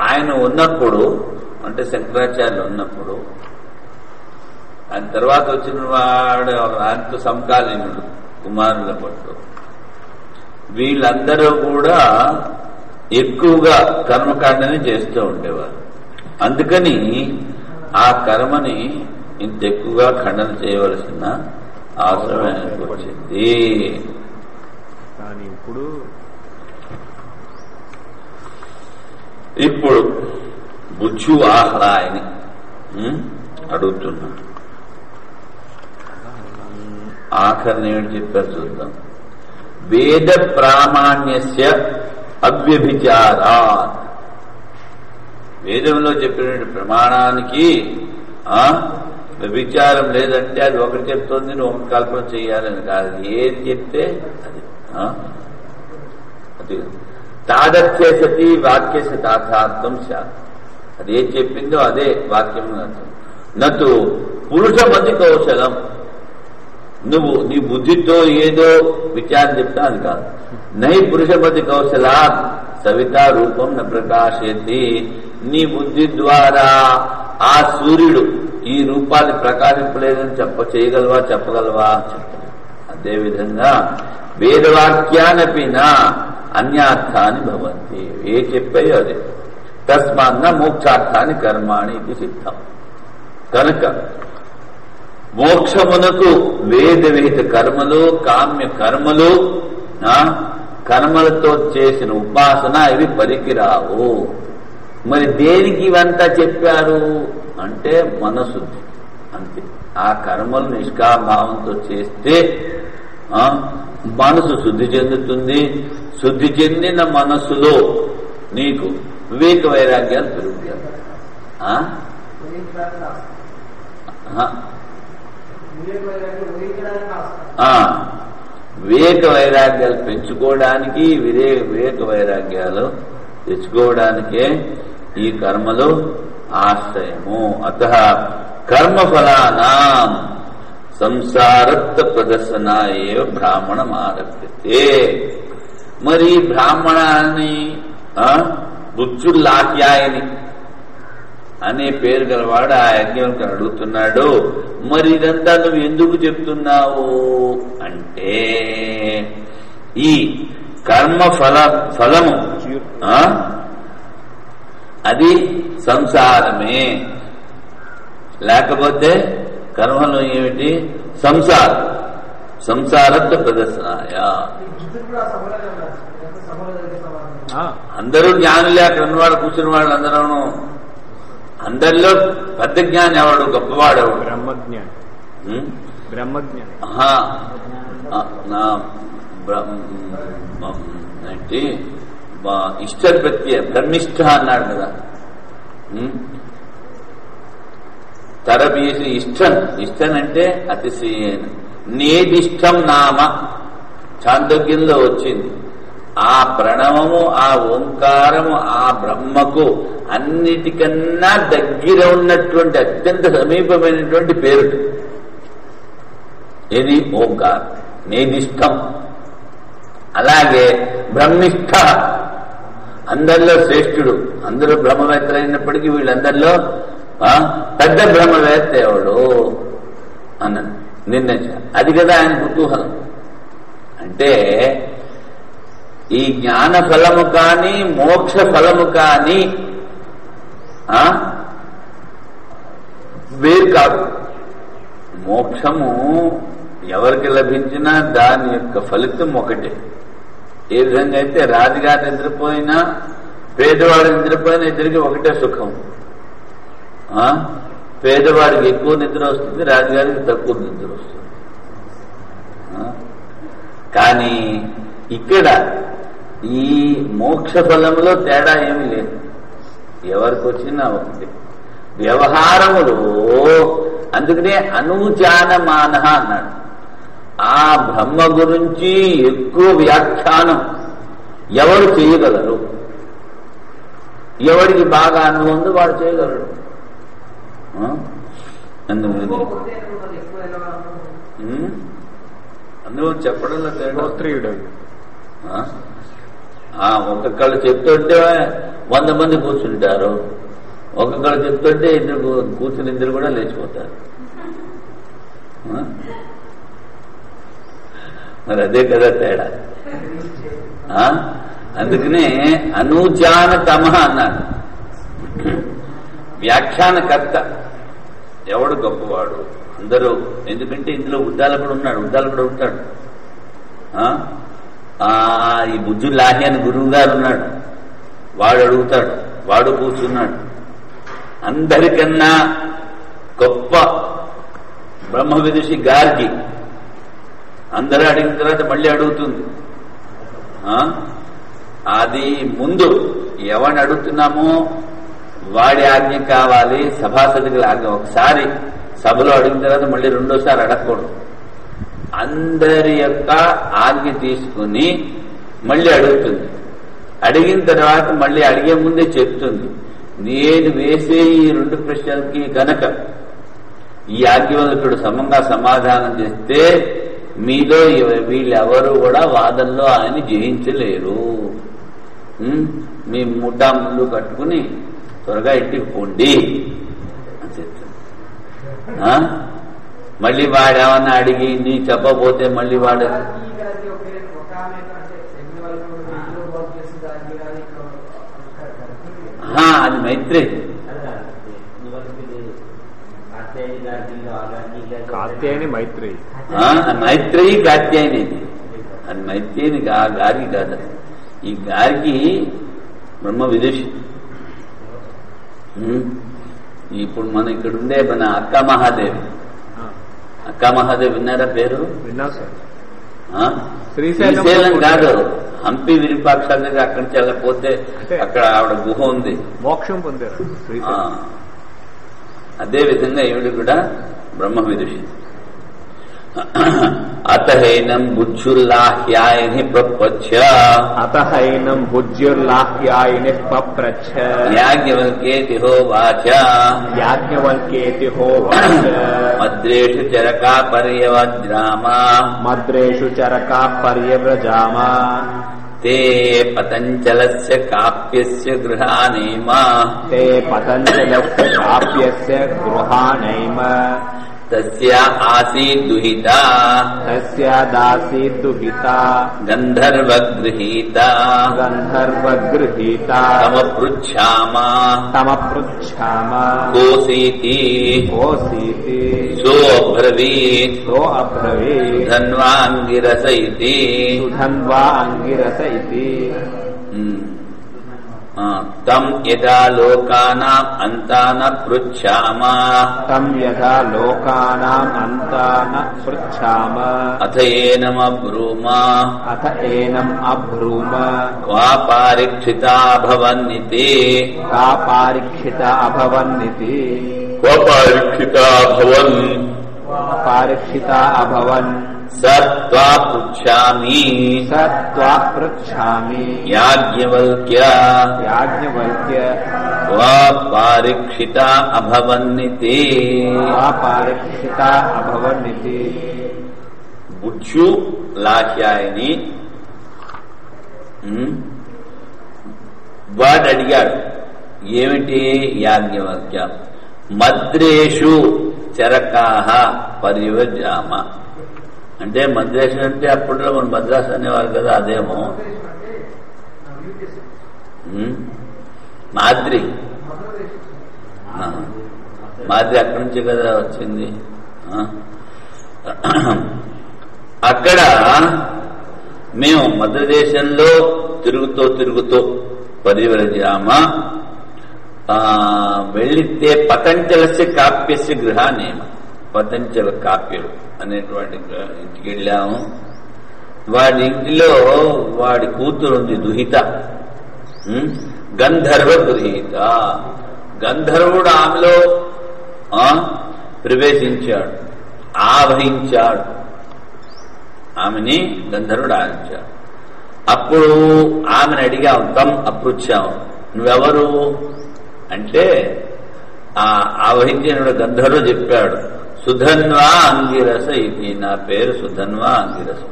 ఆయన ఉన్నప్పుడు, అంటే శంకరాచార్యులు ఉన్నప్పుడు, ఆయన తర్వాత వచ్చిన వాడు ఆయనతో సమకాలీనుడు కుమారుల పట్టు, వీళ్ళందరూ కూడా ఎక్కువగా కర్మకాండని చేస్తూ ఉండేవారు. అందుకని ఆ కర్మని ఇంత ఎక్కువగా ఖండన చేయవలసిన అవసరం వచ్చింది. కానీ ఇప్పుడు బుచ్చు ఆహ్లాయని అడుగుతున్నాడు. ఆఖరిని ఏమిటి చెప్పారు చూద్దాం. వేద ప్రామాణ్యస్య అవ్యభిచారాత్, వేదంలో చెప్పిన ప్రమాణానికి వ్యభిచారం లేదంటే అది ఒకటి చెప్తోంది, నువ్వు ఒక కల్పన చేయాలని కాదు. ఏది చెప్తే అది అది తాదత్య సతి వాక్యస తాథాత్వం శాత్, అది ఏది చెప్పిందో అదే వాక్యం. నటు పురుషమతి కౌశలం, నువ్వు నీ బుద్ధితో ఏదో విచారం చెప్తా అది కాదు. నై పురుషమతి కౌశలాత్ సవితా రూపం న ప్రకాశయతి, నీ బుద్ధి ద్వారా ఆ సూర్యుడు ఈ రూపాన్ని ప్రకాశింపలేదని చెప్పగలవా? చెప్పలేదు. అదేవిధంగా వేదవాక్యానపి నా అన్యార్థాన్ని భవంతి, ఏ చెప్పాయో అదే. తస్మాన్న మోక్షార్థాన్ని కర్మాణి ఇది సిద్ధం. కనుక మోక్షమునకు వేద విహిత కర్మలు, కామ్య కర్మలు, కర్మలతో చేసిన ఉపాసన ఇవి పనికిరావు. మరి దేనికి ఇవంతా చెప్పారు అంటే మనశుద్ధి, అంతే. ఆ కర్మలు నిష్కామభావంతో చేస్తే మనసు శుద్ధి చెందుతుంది. శుద్ధి చెందిన మనస్సులో నీకు వివేక వైరాగ్యాలు పెరుగుతాయి. వివేక వైరాగ్యాలు పెంచుకోవడానికి, వివేక వైరాగ్యాలు తెచ్చుకోవడానికే ఈ కర్మలు ఆశ్రయము. అతః కర్మఫలానాం సంసారత్వ ప్రదర్శనాయ బ్రాహ్మణం ఆరభ్యతే. మరి బ్రాహ్మణాన్ని బుచ్చుల్లాహ్యాయని అనే పేరు గలవాడు ఆ యజ్ఞంకి అడుగుతున్నాడు. మరి ఇదంతా నువ్వు ఎందుకు చెప్తున్నావు అంటే, ఈ కర్మ ఫలము అది సంసారమే. లేకపోతే కర్మలు ఏమిటి? సంసారత్వ ప్రదర్శనాయ. అందరూ జ్ఞానులే. అక్కడ ఉన్నవాడు, కూర్చున్న వాళ్ళు అందరూ, అందరిలో పెద్ద జ్ఞాని ఎవడు? గొప్పవాడు ఎవడు? బ్రహ్మజ్ఞాని. ఏంటి ఇష్ట ప్రత్యయ బ్రహ్మిష్ఠ అన్నాడు కదా. తరబీసి ఇష్టం అంటే అతిశయన. నేదిష్టం నామ చాందోగ్యంలో వచ్చింది. ఆ ప్రణవము, ఆ ఓంకారము, ఆ బ్రహ్మకు అన్నిటికన్నా దగ్గర ఉన్నటువంటి అత్యంత సమీపమైనటువంటి పేరు ఏది? ఓంకారం. నేదిష్టం. అలాగే బ్రహ్మిష్ఠ, అందరిలో శ్రేష్ఠుడు. అందరూ బ్రహ్మవేత్తలైనప్పటికీ వీళ్ళందరిలో పెద్ద బ్రహ్మవేత్త ఎవడు అన్నాడు నిర్ణయించారు. అది కదా ఆయన కుతూహలం. అంటే ఈ జ్ఞాన ఫలము కానీ మోక్ష ఫలము కానీ వేరు కాదు. మోక్షము ఎవరికి లభించినా దాని యొక్క ఫలితం ఒకటే. ఏ విధంగా అయితే రాజుగారు నిద్రపోయినా పేదవాడు నిద్రపోయినా ఇద్దరికి ఒకటే సుఖం. పేదవాడికి ఎక్కువ నిద్ర వస్తుంది, రాజుగారికి తక్కువ నిద్ర వస్తుంది. కానీ ఇక్కడ ఈ మోక్ష ఫలంలో తేడా ఏమీ లేదు. ఎవరికి వచ్చినా ఒకటి. వ్యవహారములో అందుకనే అనూచానమాన అన్నాడు. ఆ బ్రహ్మ గురించి ఎక్కువ వ్యాఖ్యానం ఎవరు చేయగలరు? ఎవరికి బాగా అనుభవం ఉందో వాడు చేయగలడు. అందుకని అందులో చెప్పడంలో శ్రోత్రియుడు ఒక్కొక్కళ్ళు చెప్తుంటే 100 మంది కూర్చుంటారు, ఒక్కొక్కళ్ళు చెప్తుంటే కూర్చుని ఇద్దరు కూడా లేచిపోతారు. మరి అదే కదా తేడా. అందుకనే అనూజానతమ అన్నాడు. వ్యాఖ్యానకర్త ఎవడు గొప్పవాడు? అందరూ. ఎందుకంటే ఇందులో ఉద్దాలకుడు ఉన్నాడు, ఉద్దాలకుడు ఉంటాడు. ఈ బుజ్జులాహి అని గురువు గారు ఉన్నాడు, వాడు అడుగుతాడు, వాడు కూర్చున్నాడు. అందరికన్నా గొప్ప బ్రహ్మ విదుషి గారికి అందరూ అడిగిన తర్వాత మళ్ళీ అడుగుతుంది. అది ముందు ఎవరిని అడుగుతున్నామో వాడి ఆజ్ఞ కావాలి, సభాసదుల ఆజ్ఞ. ఒకసారి సభలో అడిగిన తర్వాత మళ్ళీ రెండోసారి అడగకూడదు. అందరి యొక్క ఆజ్ఞ తీసుకుని మళ్ళీ అడుగుతుంది. అడిగిన తర్వాత మళ్ళీ అడిగే ముందే చెప్తుంది, నేను వేసే ఈ 2 ప్రశ్నలకి కనుక ఈ యాజ్ఞవల్కుడు సమంగా సమాధానం చేస్తే మీలో వీళ్ళెవరూ కూడా వాదనలో ఆయన జయించలేరు. మీ ముఠా ముందు కట్టుకుని త్వరగా ఇంటికి పోండి అని చెప్తుంది. మళ్ళీ వాడేమన్నా అడిగి నీ చెప్పబోతే మళ్ళీ వాడు అది మైత్రి. కాత్యాయని మైత్రి, మైత్రేయి కాత్యాయని. అది మైత్రేయిని గారికి కాదు. ఈ గారికి బ్రహ్మ విదుషి. ఇప్పుడు మన ఇక్కడ ఉండే మన అక్క మహాదేవి, అక్క మహాదేవి విన్నారా పేరు? విన్నా సార్. శ్రీశైలం కాదు, హంపి విరూపాక్ష దగ్గర అక్కడి నుంచి వెళ్ళకపోతే అక్కడ ఆవిడ గుహ ఉంది, మోక్షం పొందారు. అదే విధంగా ఈవిడ కూడా బ్రహ్మ విదుషి. అతహైనం బుజ్జుర్లాహ్యాయని ప్రపచ్చ, అతహైనం బుజ్జుర్లాహ్యాయని ప్రపచ్చ. యాజ్ఞవల్కేతి హోవాచ, యాజ్ఞవల్కేతి హోవాచ. మద్రేషు చరకా పర్యవజ్రామ, మద్రేషు చరకా పర్యవ్రజామ. తే పతంజలస్య కాప్యస్య గృహానేమ, తే పతంజలస్య కాప్యస్య గృహానేమ. తస్య ఆసీద్దుహిత, తస్య దాసీద్దుహిత. గంధర్వగృహీత, గంధర్వగృహీత. తమపృచ్ఛామ, తమపృచ్ఛామ. కోసీతి, కోసీతి. సోऽబ్రవీత్, సోऽబ్రవీత్. సుధన్వాంగిరస ఇతి, సుధన్వా అంగిరస ఇతి. తం యదా లోకానాం అంతాన పృచ్ఛామ, తం యదా లోకానాం అంతాన పృచ్ఛామ. అథ ఏనమబ్రూమ, అథ ఏనం అబ్రూమ. క్వా పారీక్షితా భవన్నితి, కా పారీక్షిత అభవన్నితి. క్వ పారీక్షితా భవన్, పారీక్షిత అభవన్. సత్వా పృచ్ఛామి, సత్వా పృచ్ఛామి. యాజ్ఞవల్క్య, యాజ్ఞవల్క్య. క్వా పారీక్షితా అభవన్నితి. కా పారీక్షిత అభవన్నితి. బుజ్జు లాహ్యాయని వాడు అడిగాడు, ఏమిటి యాజ్ఞవల్క్య? మద్రేషు చరకాహ పర్యవజామ. అంటే మద్రాసు అంటే అప్పట్లో మన మద్రాసు అనేవారు కదా, అదేమో మాద్రి. మాద్రి అక్కడి నుంచి కదా వచ్చింది. అక్కడ మేము మధ్యదేశంలో తిరుగుతూ పరివ్రజామ వెళ్ళితే పతంజలస్య కాప్యస్య గృహానేమ. పతంజల కాప్యుడు అనేటువంటి ఇంటికి వెళ్ళాము. వాడి ఇంటిలో వాడి కూతురు ఉంది దుహిత, గంధర్వ గృహీత. గంధర్వుడు ఆమెలో ప్రవేశించాడు, ఆవహించాడు. ఆమెని గంధర్వుడు ఆడించాడు. అప్పుడు ఆమెను అడిగాం, అపృచ్చాము, నువ్వెవరు అంటే ఆ వహించిన గంధర్వుడు చెప్పాడు, సుధన్వా అంగిరస ఇది, నా పేరు సుధన్వా అంగిరస.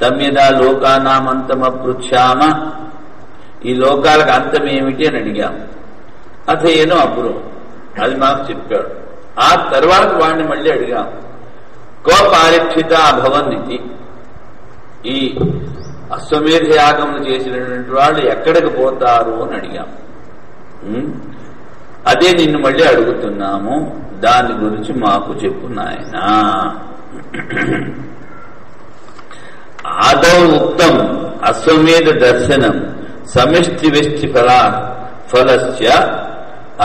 తమ్యదా లోకానామంతమపృచ్ఛామ, ఈ లోకాలకు అంతం ఏమిటి అని అడిగాము. అథేను అపురం, అది మాకు చెప్పాడు. ఆ తర్వాత వాడిని మళ్ళీ అడిగాం, కో పారీక్షిత అభవన్ ఇది, ఈ అశ్వమేధ యాగములు చేసినటువంటి వాళ్ళు ఎక్కడికి పోతారు అని అడిగాం. అదే నిన్ను మళ్ళీ అడుగుతున్నాము, దాని గురించి మాకు చెప్పు నాయనా. ఆదౌ ఉక్తం అశ్వమేధ దర్శనం సమిష్టి వెష్టి ఫలస్య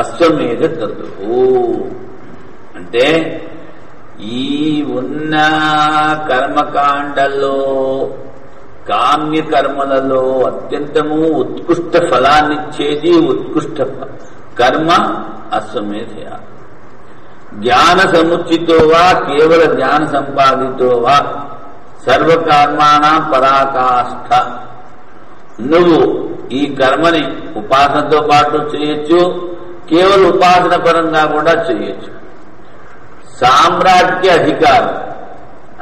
అశ్వమేధ తదు. అంటే ఈ ఉన్న కర్మకాండల్లో, కామ్య కర్మలలో అత్యంతము ఉత్కృష్ట ఫలాన్నిచ్చేది ఉత్కృష్ట కర్మ అశ్వమేధ యాగం. జ్ఞాన సముచితో వా కేవల జ్ఞాన సంపాదితో వా సర్వకర్మాణం పరాకాష్ఠ. నువ్వు ఈ కర్మని ఉపాసనతో పాటు చేయొచ్చు, కేవలం ఉపాసన పరంగా కూడా చేయొచ్చు. సామ్రాజ్య అధికారం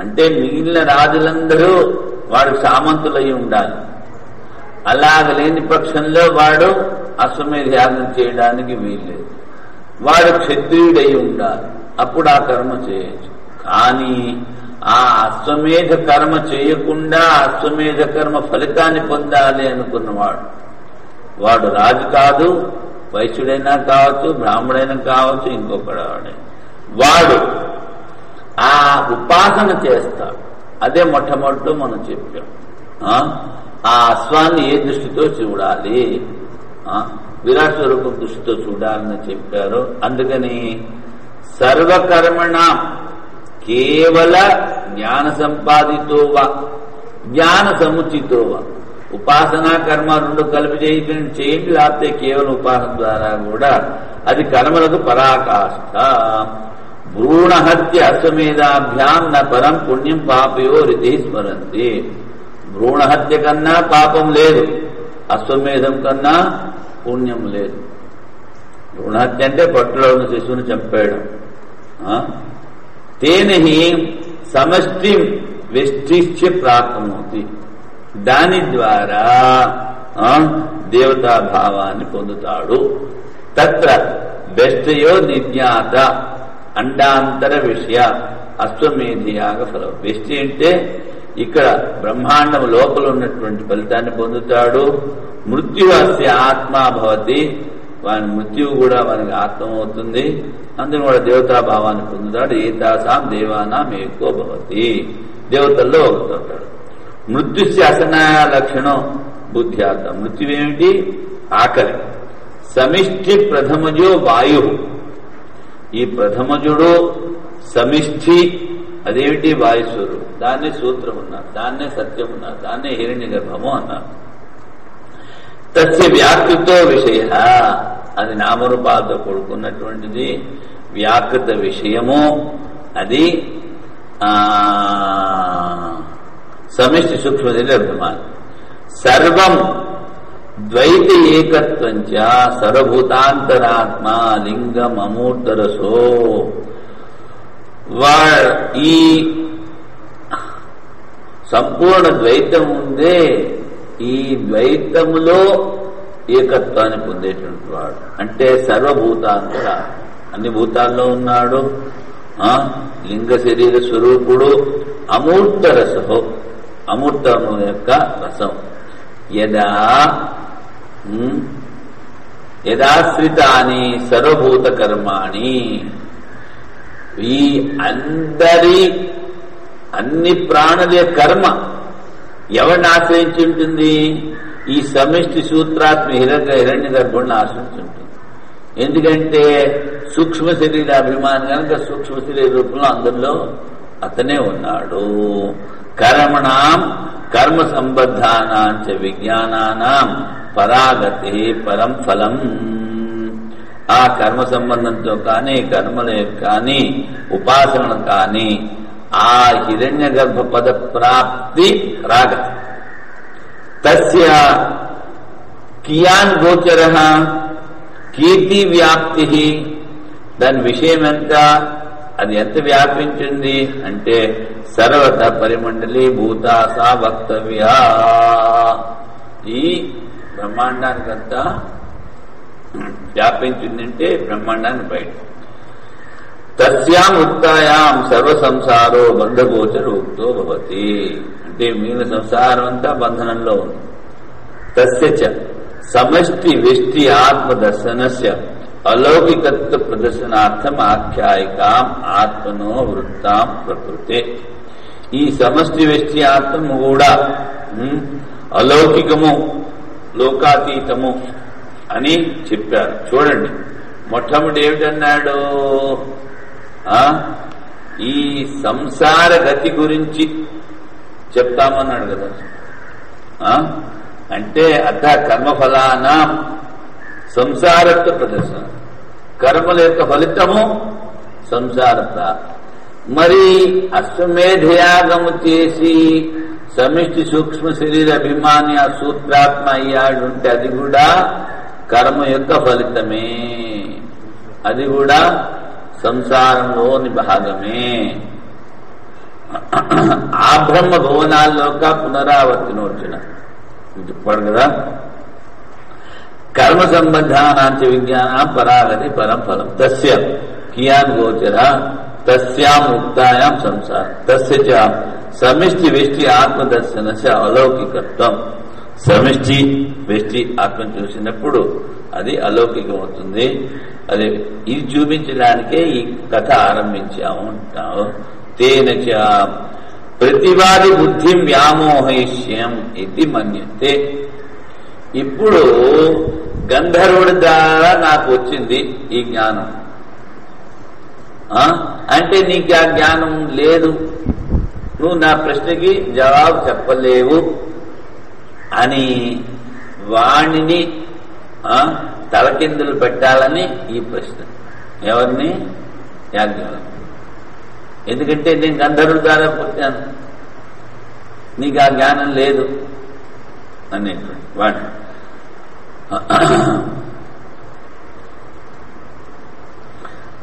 అంటే మిగిలిన రాజులందరూ వాడికి సామంతులై ఉండాలి. అలాగ లేని పక్షంలో వాడు అశ్వమేధ యాగం చేయడానికి వీల్లేదు. వాడు క్షత్రియుడై ఉండాలి, అప్పుడు ఆ కర్మ చేయొచ్చు. కానీ ఆ అశ్వమేధ కర్మ చేయకుండా అశ్వమేధ కర్మ ఫలితాన్ని పొందాలి అనుకున్నవాడు, వాడు రాజు కాదు, వైశ్యుడైనా కావచ్చు, బ్రాహ్మడైనా కావచ్చు, ఇంకొకడు వాడు ఆ ఉపాసన చేస్తాడు. అదే మొట్టమొదటి మనం చెప్పాం. ఆ అశ్వాన్ని ఏ దృష్టితో చూడాలి, విరాట్ స్వరూపం దృష్టితో చూడాలని చెప్పారు. అందుకని సర్వకర్మణ కేవల జ్ఞాన సంపాదితోవా జ్ఞాన సముచితోవా, ఉపాసనా కర్మ రెండు కలిపి చేయండి, లేకపోతే కేవలం ఉపాసన ద్వారా కూడా అది కర్మలకు పరాకాష్ఠ. భ్రూణహత్య అశ్వమేధాభ్యాం న పరం పుణ్యం పాపయో రితి స్మరంతి. భ్రూణహత్య కన్నా పాపం లేదు, అశ్వమేధం కన్నా పుణ్యం లేదు. భ్రూణహత్య అంటే పట్టులో ఉన్న శిశువుని చంపేయడం. తేనహి సమష్టి వెష్టిశ్చ ప్రాప్తమవుతుంది, దాని ద్వారా దేవతాభావాన్ని పొందుతాడు. తత్ర వెష్టయో నిజ్ఞాత అండాంతర విషయ అశ్వమేధియాగ ఫలం. వెష్టి అంటే ఇక్కడ బ్రహ్మాండం లోపల ఉన్నటువంటి ఫలితాన్ని పొందుతాడు. మృత్యువస్య ఆత్మా భవతి, వాని మృత్యువు కూడా వానికి ఆత్మ అవుతుంది, అందులో కూడా దేవతాభావాన్ని పొందుతాడు. ఏతాసాం దేవానాం ఏకో భవతి, దేవతల్లో ఒకతాడు. మృత్యుస్య అసనాయ లక్షణం బుద్ధ్యార్థ. మృత్యువేమిటి? ఆకలి. సమిష్టి ప్రథమజో వాయు, ఈ ప్రథమజుడు సమిష్టి అదేమిటి? వాయుస్వరుడు. దాన్నే సూత్రం ఉన్నారు, దాన్నే సత్యం ఉన్నారు, దాన్నే హిరణ్య గర్భము అన్నారు. తస్య వ్యాకృతో విషయ, అది నామరూపాలతో కూడుకున్నటువంటిది. వ్యాకృత విషయము అది సమిష్టి సూక్ష్మది అభిమానం. సర్వం ద్వైత ఏకత్వంచ సర్వభూతాంతరాత్మ లింగం అమూర్తరసో. ఈ సంపూర్ణ ద్వైతం ఉందే, ఈ ద్వైతములో ఏకత్వాన్ని పొందేటువంటి వాడు. అంటే సర్వభూతాంతర, అన్ని భూతాల్లో ఉన్నాడు, లింగ శరీర స్వరూపుడు. అమూర్త రసో, అమూర్తము యొక్క రసం. యదాశ్రితాని సర్వభూత కర్మాణి, ఈ అన్ని ప్రాణుల కర్మ ఎవరిని ఆశ్రయించి ఉంటుంది? ఈ సమిష్టి సూత్రాత్మ హిరణ్య గర్భుడిని ఆశ్రయించి ఉంటుంది. ఎందుకంటే సూక్ష్మ శరీర అభిమానం కనుక సూక్ష్మ శరీర రూపంలో అందరిలో అతనే ఉన్నాడు. కర్మణాం కర్మ సంబద్ధానాంచ విజ్ఞానానాం పరాగతి పరం ఫలం. ఆ కర్మ సంబంధంతో కానీ, కర్మలు కానీ, ఉపాసనలు కానీ ఆ హిరణ్య గర్భ పద ప్రాప్తి రాగ తస్య కియాన్ గోచర కీర్తి వ్యాప్తి, దాని విషయం ఎంత, అది ఎంత వ్యాపించింది అంటే సర్వత పరిమండలి భూతాసా వక్తవ్య. ఈ బ్రహ్మాండానికంతా వ్యాపించిందంటే బ్రహ్మాండాన్ని బయట. తస్యాం ఉక్తాయాం సర్వ సంసారో బంధగోచర ఉక్తో భవతి, అంటే మిగిలిన సంసారం అంతా బంధనంలో ఉంది. తస్య సమష్టి వెష్టి ఆత్మదర్శనస్య అలౌకికత్వ ప్రదర్శనార్థం ఆఖ్యాయికాం ఆత్మనో వృత్తాం ప్రకృతే. ఈ సమష్టి వెష్టి ఆత్మము కూడా అలౌకికము లోకాతీతము అని చెప్పారు. చూడండి, మొట్టమొదటి ఏమిటన్నాడు, ఈ సంసార గతి గురించి చెప్తామన్నాడు కదా. అంటే అర్థ కర్మఫలాన సంసారత్వ ప్రదర్శన, కర్మల యొక్క ఫలితము సంసారత. మరి అశ్వమేధయాగము చేసి సమిష్టి సూక్ష్మ శరీర అభిమాని ఆ సూత్రాత్మ అయ్యాడు అంటే అది కూడా కర్మ యొక్క ఫలితమే, అది కూడా సంసారంలోని భాగమే. ఆ బ్రహ్మ భువనాల్లోక పునరావర్తినోర్జున చెప్పాడు కదా. కర్మ సంబంధానాంచ విజ్ఞాన పరాగతి పరం ఫలం తస్య కియాన్ గోచర తస్యాం ముక్తాయాం సంసార తస్య సమిష్టి వెష్టి ఆత్మదర్శనస్య అలౌకికత్వం. సమిష్టి వెష్టి ఆత్మ చూసినప్పుడు అది అలౌకికం అవుతుంది. అది ఇది చూపించడానికే ఈ కథ ఆరంభించాము అంటాము. తేనచ ప్రతివాది బుద్ధి వ్యామోహయిష్యం ఇది మన్యతే. ఇప్పుడు గంధర్వుడి ద్వారా నాకు వచ్చింది ఈ జ్ఞానం, అంటే నీకు ఆ జ్ఞానం లేదు, నువ్వు నా ప్రశ్నకి జవాబు చెప్పలేవు అని వాణిని తలకిందులు పెట్టాలని ఈ ప్రశ్న. ఎవరిని? యాజ్ఞవల్క్యుడు. ఎందుకంటే నేను గంధర్వుడి ద్వారా పుట్టాను, నీకు ఆ జ్ఞానం లేదు అనేటువంటి వాణి.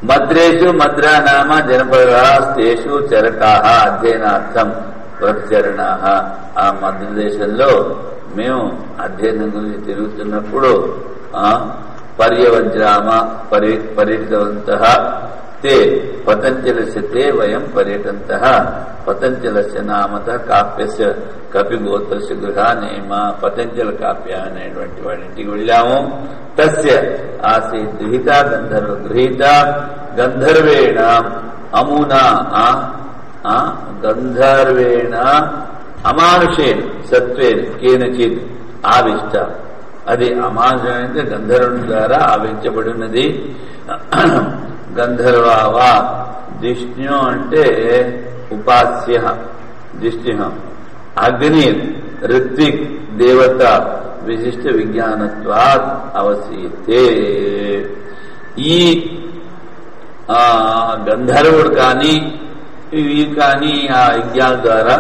మద్రేషు మద్రానామ జనపదాస్తేషు చరకాహ అధ్యయనార్థం ప్రచరణాహ. ఆ మద్రదేశంలో మేము అధ్యయనం గురించి తిరుగుతున్నప్పుడు పర్యవజ్రామ పర్యటవంతః తే పతంజలస్య తే వయం పర్యటంతః పతంజలస్య నామతః కాప్యస్య కపిగోత్రస్య గృహానేమ. పతంజల కాప్య అనేటువంటి వాడి ఇంటికి వెళ్ళాము. తస్య ఆసీత్ గృహీత గంధర్వ గృహీత గంధర్వేణ అమునా గంధర్వేణ అమానుషేణ సత్వేన కేనచిత్ ఆవిష్ట. అది అమానుషమైతే గంధర్వుని ద్వారా ఆవించబడినది. గంధర్వావా జిష్ణు అంటే ఉపాస్య జిష్ణు. అగ్ని ఋత్విక్ దేవత విశిష్ట విజ్ఞానత్వాత్ అవసీతే. ఈ గంధర్వుడు కానీ ఇవి కానీ ఆ యజ్ఞాల ద్వారా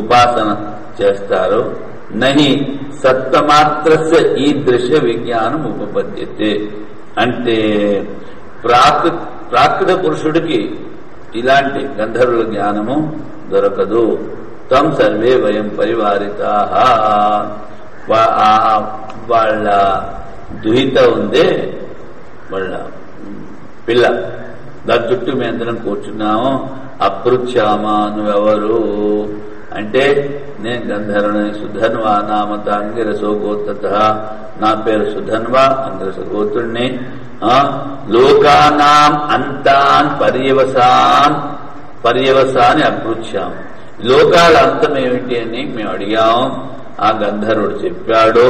ఉపాసన చేస్తారు. నహి సత్వమాత్రస్య ఈ దృశ్య విజ్ఞానం ఉపపద్యతే. అంటే ప్రాకృత పురుషుడికి ఇలాంటి గంధర్వుల జ్ఞానము దొరకదు. తం సర్వే వయం పరివారితాః. వాళ్ళ దుహిత ఉందే, వాళ్ళ పిల్ల, దాని చుట్టూ మేము అందరం కూర్చున్నాము. అపృచ్ఛామా నువ్వెవరు అంటే నేను గంధర్వుని సుధన్వా నామత అంగిరసో గోత్రత. నా పేరు సుధన్వా, అంగిరస గోత్రుడిని. లోకానాం అంతాన్ పర్యవసాని అపృచ్ఛాం. లోకాల అంతం ఏమిటి అని మేము అడిగాం. ఆ గంధర్వుడు చెప్పాడు,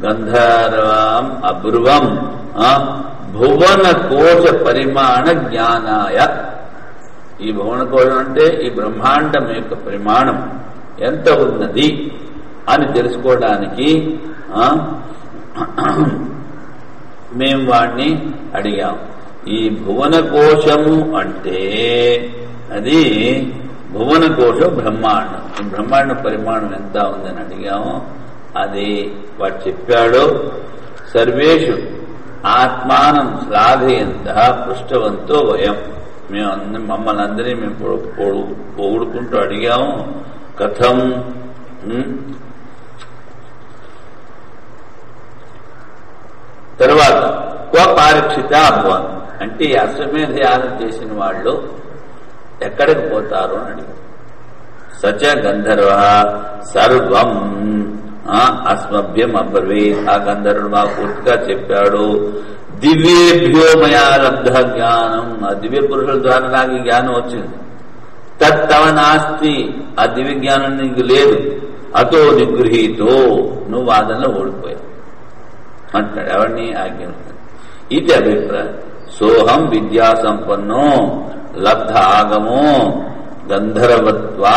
గంధర్వం అబ్రువం భువన కోశ పరిమాణ జ్ఞానాయ. ఈ భువన కోశం అంటే ఈ బ్రహ్మాండం యొక్క పరిమాణం ఎంత ఉన్నది అని తెలుసుకోవడానికి మేము వాడిని అడిగాం. ఈ భువన కోశము అంటే అది భువన కోశం బ్రహ్మాండం. ఈ బ్రహ్మాండ పరిమాణం ఎంత ఉందని అడిగాము. అది వాడు చెప్పాడు. సర్వేషు ఆత్మానం శ్లాఘయంత పృష్టవంతో వయం. మేము మమ్మల్ని అందరినీ మేము పొగుడుకుంటూ అడిగాము. కథం తర్వాత పారీక్షిత అభవన్ అంటే ఈ అశ్వమేధ యాగం చేసిన వాళ్ళు ఎక్కడికి పోతారు అని అడిగారు. సచ గంధర్వ సర్వం అస్మభ్యం అబ్రవీత్. ఆ గంధర్వుడు మాకు పూర్తిగా చెప్పాడు. దివ్యేభ్యో మయా లబ్ధ జ్ఞానం. ఆ దివ్య పురుషుల ద్వారా నాకు ఈ జ్ఞానం వచ్చింది. తత్తవ నాస్తి. ఆ దివ్య జ్ఞానం నీకు లేదు. అతో నిగృహీతో నువ్వు వాదనలో ఓడిపోయావు అంటాడు. ఎవరిని ఆజ్ఞ ఇది అభిప్రాయం. సోహం విద్యా సంపన్నో లబ్ధ ఆగమో గంధర్వత్వా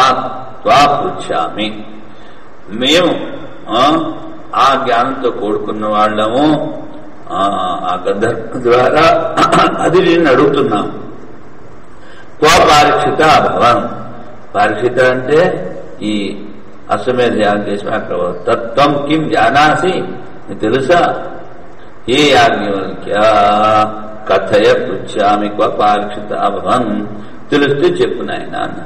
పృచ్ఛామి. మేము ఆ జ్ఞానంతో కూడుకున్న వాళ్ళము. ఆ గంధర్వ ద్వారా అది నేను అడుగుతున్నాం. పారీక్షిత అభవన్. పారీక్షిత అంటే ఈ అశ్వమేధ యాగం చేసిన అక్కడ తత్వం కిం జానాసి తెలుసా? ఏ యాజ్ఞవల్క్య కథయ పృచ్ఛామి పారీక్షిత అభవన్. తెలిస్తే చెప్పు నాయన అన్న.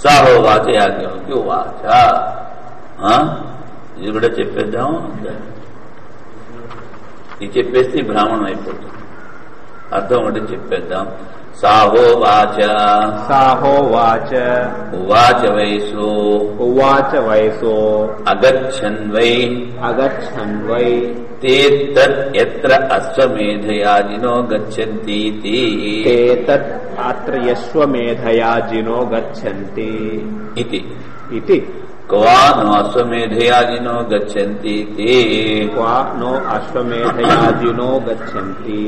సాహోవాచ యాజ్ఞవల్క్య వాచ. ఇది కూడా చెప్పేద్దాం. ఇది చెప్పేస్తే బ్రాహ్మణం అయిపోతుంది. అర్థం ఒకటి చెప్పేద్దాం. సాహోవాచ ఉవాచ వయసో అగచ్చన్వై తే తత్ యత్ర అశ్వమేధయాజినో గచ్చంతీతి. అశ్వమేధయాజినో గచ్చంతి ఇతి. క్వా నో అశ్వమేధయాజినో గచ్చంతి. క్వా నో అశ్వమేధయాజినో గచ్చంతి.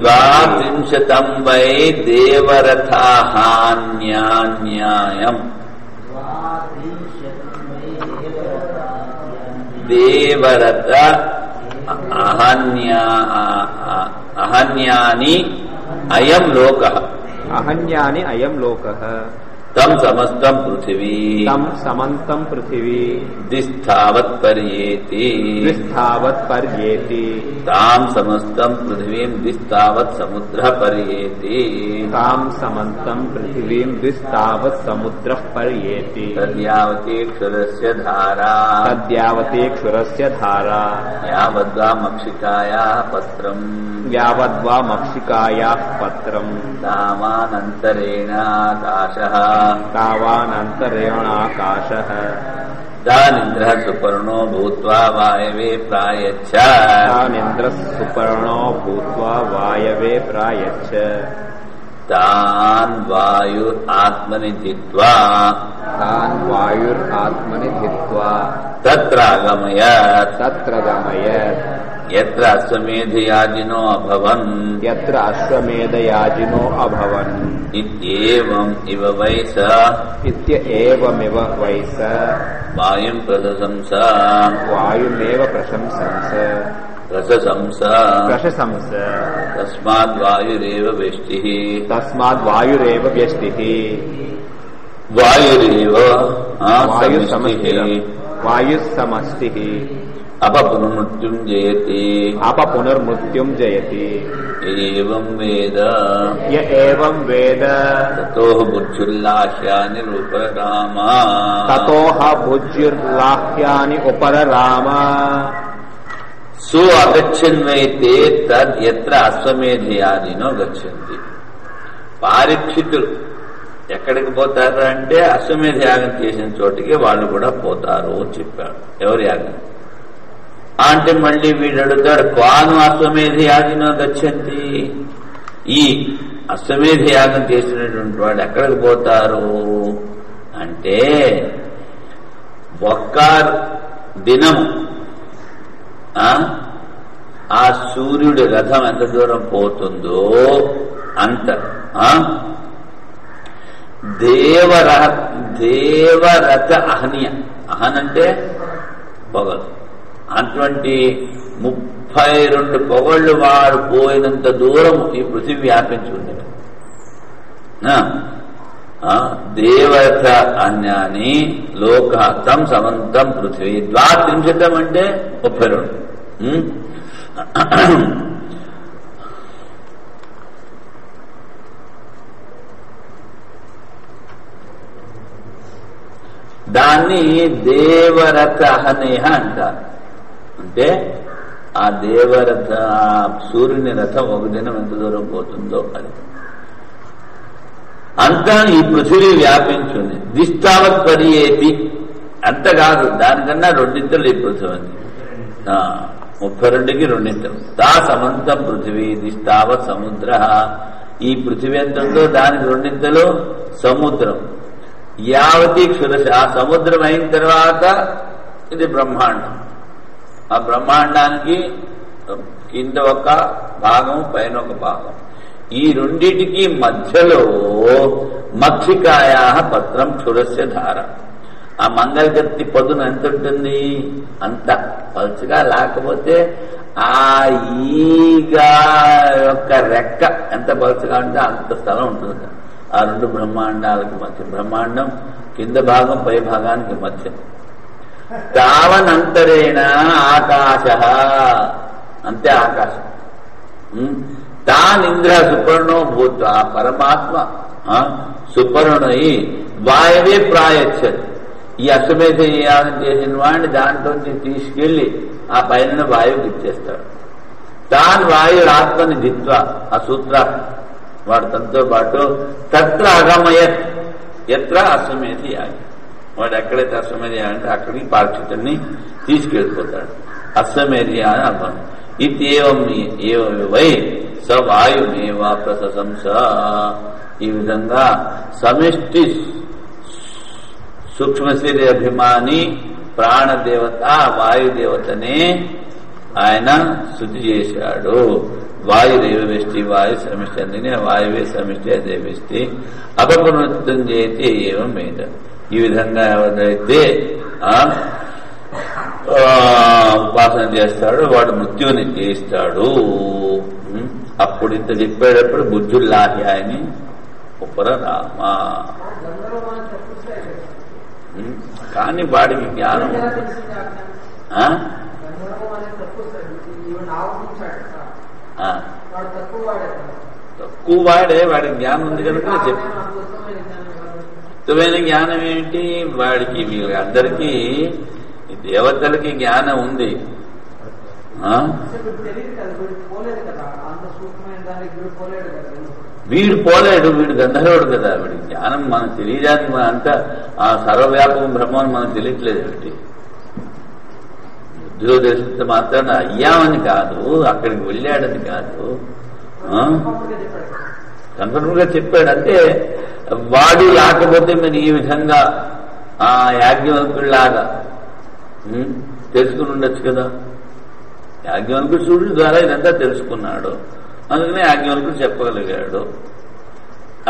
ద్వాత్రింశతం వై దేవరథాహాన్యాన్యాయం. దేవరథ అహన్యాని అయం లోకః. అహన్యాని అయం లోకః. తం సమస్తం పృథివీ దిస్థావత్ పర్యేతి. తాం సమస్తం పృథివీం దిస్థావత్ సముద్రః పర్యేతి. తద్యావతి క్షురస్య ధారా యావద్వా మక్షికాయాః పత్రం తావానంతరేణాకాశః. దానింద్రః సుపర్ణో భూత్వా వాయవే ప్రాయచ్చ. తాన్ వాయురాత్మని ధిత్వా తత్ర గమయత్. యత్ర అశ్వమేధయాజినో అభవన్ ఇత్యేవం ఇవ వైస వాయుం ప్రశంస. తస్మాద్వాయురేవ వ్యష్టిః. వాయుః సమష్టిః. అపపునర్మృత్యుం జయతి. ఏవం వేద తతోః భుజ్యుర్లాహ్యాని ఉపరరామ. సో అగచ్చన్వైతే తద్ యత్ర అశ్వమేధయాజినో గచ్చంతి. పారీక్షితులు ఎక్కడికి పోతారు అంటే అశ్వమేధ యాగం చేసిన చోటికి వాళ్ళు కూడా పోతారు అని చెప్పాడు. ఎవరు యాగం అంటే మళ్ళీ వీడు అడుగుతాడు, క్వాను అశ్వమేధ యాజినో గచ్చంతి. ఈ అశ్వమేధ యాగం చేసినటువంటి వాడు ఎక్కడికి పోతారు అంటే ఒక్క దినము ఆ సూర్యుడి రథం ఎంత దూరం పోతుందో అంత దేవరథ అహన్ అంటే పొగలు. అటువంటి 32 పొగళ్ళు వాడు పోయినంత దూరం ఈ పృథివీ వ్యాపించి ఉంది. దేవత అన్యాని లోక తం సమంతం పృథ్వీ 32 అంటే 32. దాన్ని దేవరథ అనేహ అంటారు. అంటే ఆ దేవరథ సూర్యుని రథం ఒక దినం ఎంత దూరం పోతుందో అది అంతా ఈ పృథివీ వ్యాపించింది. దిష్టావత్ పరియేతి అంత కాదు, దానికన్నా 2 ఈ పృథివీ 32కి 2. తా సమంతం పృథివీ దిష్టావత్ సముద్ర. ఈ పృథివీ ఎంత ఉందో దానికి 2 సముద్రం. యావతి క్షురశ. ఆ సముద్రం అయిన తర్వాత ఇది బ్రహ్మాండం. ఆ బ్రహ్మాండానికి కింద ఒక భాగం పైన ఒక భాగం. ఈ రెండిటికి మధ్యలో మక్షికాయా పత్రం క్షురస్య ధార. ఆ మంగళగత్తి పదును ఎంత ఉంటుంది అంత పలుచగా, లేకపోతే ఆ ఈగ యొక్క రెక్క ఎంత పలుచగా ఉంటే అంత స్థలం ఉంటుంది ఆ 2 బ్రహ్మాండాలకు మధ్య. బ్రహ్మాండం కింద భాగం పై భాగానికి మధ్య. తావనంతరేణ ఆకాశ, అంతే ఆకాశం. తానింద్ర సుపర్ణో భూత. ఆ పరమాత్మ సుపర్ణై వాయవే ప్రాయచ్చది. ఈ అశ్వమేధ యాగం చేసిన వాడిని దాంట్లోంచి తీసుకెళ్లి ఆ పైన వాయువుకి ఇచ్చేస్తాడు. తాను వాయువు ఆత్మని దిత్వ. ఆ సూత్ర వాడు తనతో పాటు తత్ర అగమయ ఎత్ర అశ్వమేధ యాగం. వాడు ఎక్కడైతే అశ్వమేధ యాగంటే అక్కడికి పాక్షితుడిని తీసుకెళ్ళిపోతాడు. అశ్వమేధ యాగం అర్థం. ఇత్యేవం వై స వాయుమేవా ప్రశంస. ఈ విధంగా సమిష్టి సూక్ష్మశరీర అభిమాని ప్రాణదేవత వాయుదేవతనే ఆయన శృతి చేశాడు. వాయురేవ వెష్టి వాయు సమిష్టి. అందుకనే వాయువే సమిష్టి అదే వెష్టి. అపపునరుద్ధం చేతి ఏవం మీద. ఈ విధంగా ఎవరైతే ఉపాసన చేస్తాడు వాడు మృత్యువుని జయిస్తాడు. అప్పుడు ఇంత చెప్పేటప్పుడు బుద్ధుల్లాహ్యాయని ఉపర రామ. కానీ వాడికి జ్ఞానం తక్కువ వాడే, వాడికి జ్ఞానం ఉంది కనుక చెప్తుమైన జ్ఞానం ఏమిటి వాడికి. వీళ్ళందరికీ దేవతలకి జ్ఞానం ఉంది. వీడు పోలేడు, వీడు గంధర్వుడు కదా. వీడి జ్ఞానం మనకు తెలియడానికి మన అంతా ఆ సర్వవ్యాపకం బ్రహ్మని మనకు తెలియట్లేదు. ఏమిటి బుద్ధిలో తెలిసినంత మాత్రాన అయ్యామని కాదు, అక్కడికి వెళ్ళాడని కాదు, కన్ఫర్మ్ గా చెప్పాడు. అంటే వాడు లేకపోతే మరి ఈ విధంగా ఆ యాజ్ఞవల్కుడిలాగా తెలుసుకుని ఉండొచ్చు కదా. యాజ్ఞవల్కుడు సూర్యుడి ద్వారా ఇదంతా తెలుసుకున్నాడు, అందుకనే యాజ్ఞవల్కుడు చెప్పగలిగాడు.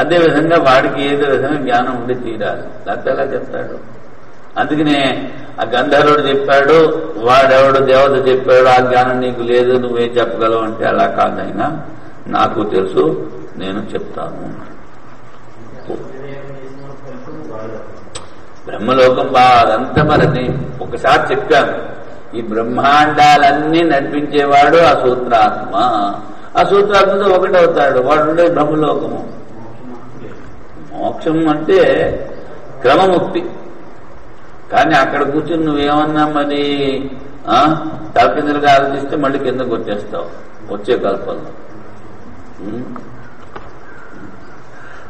అదేవిధంగా వాడికి ఏదో విధంగా జ్ఞానం ఉండి తీరాలి, లేకపోతే ఎలా చెప్తాడు. అందుకనే ఆ గంధర్వుడు చెప్పాడు, వాడెవడు దేవత చెప్పాడు ఆ జ్ఞానం నీకు లేదు నువ్వేం చెప్పగలవు అంటే అలా కాదైనా నాకు తెలుసు నేను చెప్తాను. బ్రహ్మలోకం అదంతా మరి ఒకసారి చెప్పాను. ఈ బ్రహ్మాండాలన్నీ నడిపించేవాడు ఆ సూత్రాత్మ. ఆ సూత్రాత్మతో ఒకటవుతాడు. వాడు ఉండే బ్రహ్మలోకము. మోక్షం అంటే క్రమముక్తి. కానీ అక్కడ కూర్చుని నువ్వేమన్నా మరి తలకిందులుగా ఆలోచిస్తే మళ్ళీ కిందకు వచ్చేస్తావు వచ్చే కల్పంలో.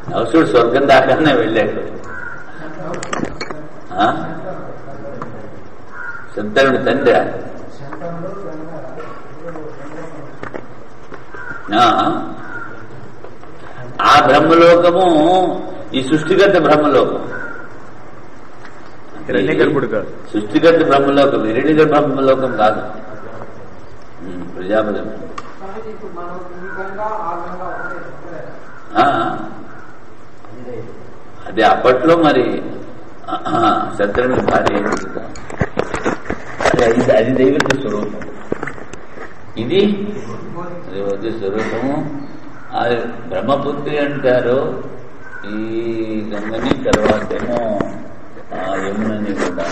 నవసుడు స్వర్గం దాకానే వెళ్ళాడు. శంతనుడి తండ్రి. ఆ బ్రహ్మలోకము ఈ సృష్టిగత బ్రహ్మలోకం. సృష్టిగత బ్రహ్మలోకం, హిరణ్యగర్భ బ్రహ్మలోకం కాదు. ప్రజాపతి అదే అప్పట్లో మరి శత్రుని భార్య అది దైవత స్వరూపం, ఇది దైవత స్వరూపము. బ్రహ్మపుత్రి అంటారు, ఈ గంగని తర్వాతేమో యమునని కూడా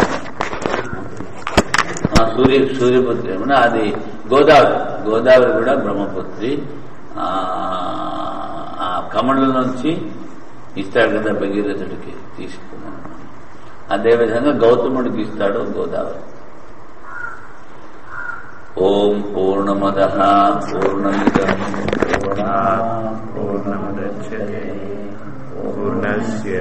సూర్యపుత్రి యమున, అది గోదావరి కూడా బ్రహ్మపుత్రి. ఆ కమండల నుంచి ఇస్తాడు కదా భగీరథుడికి, తీసుకున్నాడు. అదేవిధంగా గౌతముడికి ఇస్తాడు గోదావరి. ఓం పూర్ణమదః పూర్ణమిదం పూర్ణాత్ పూర్ణముదచ్యతే పూర్ణస్య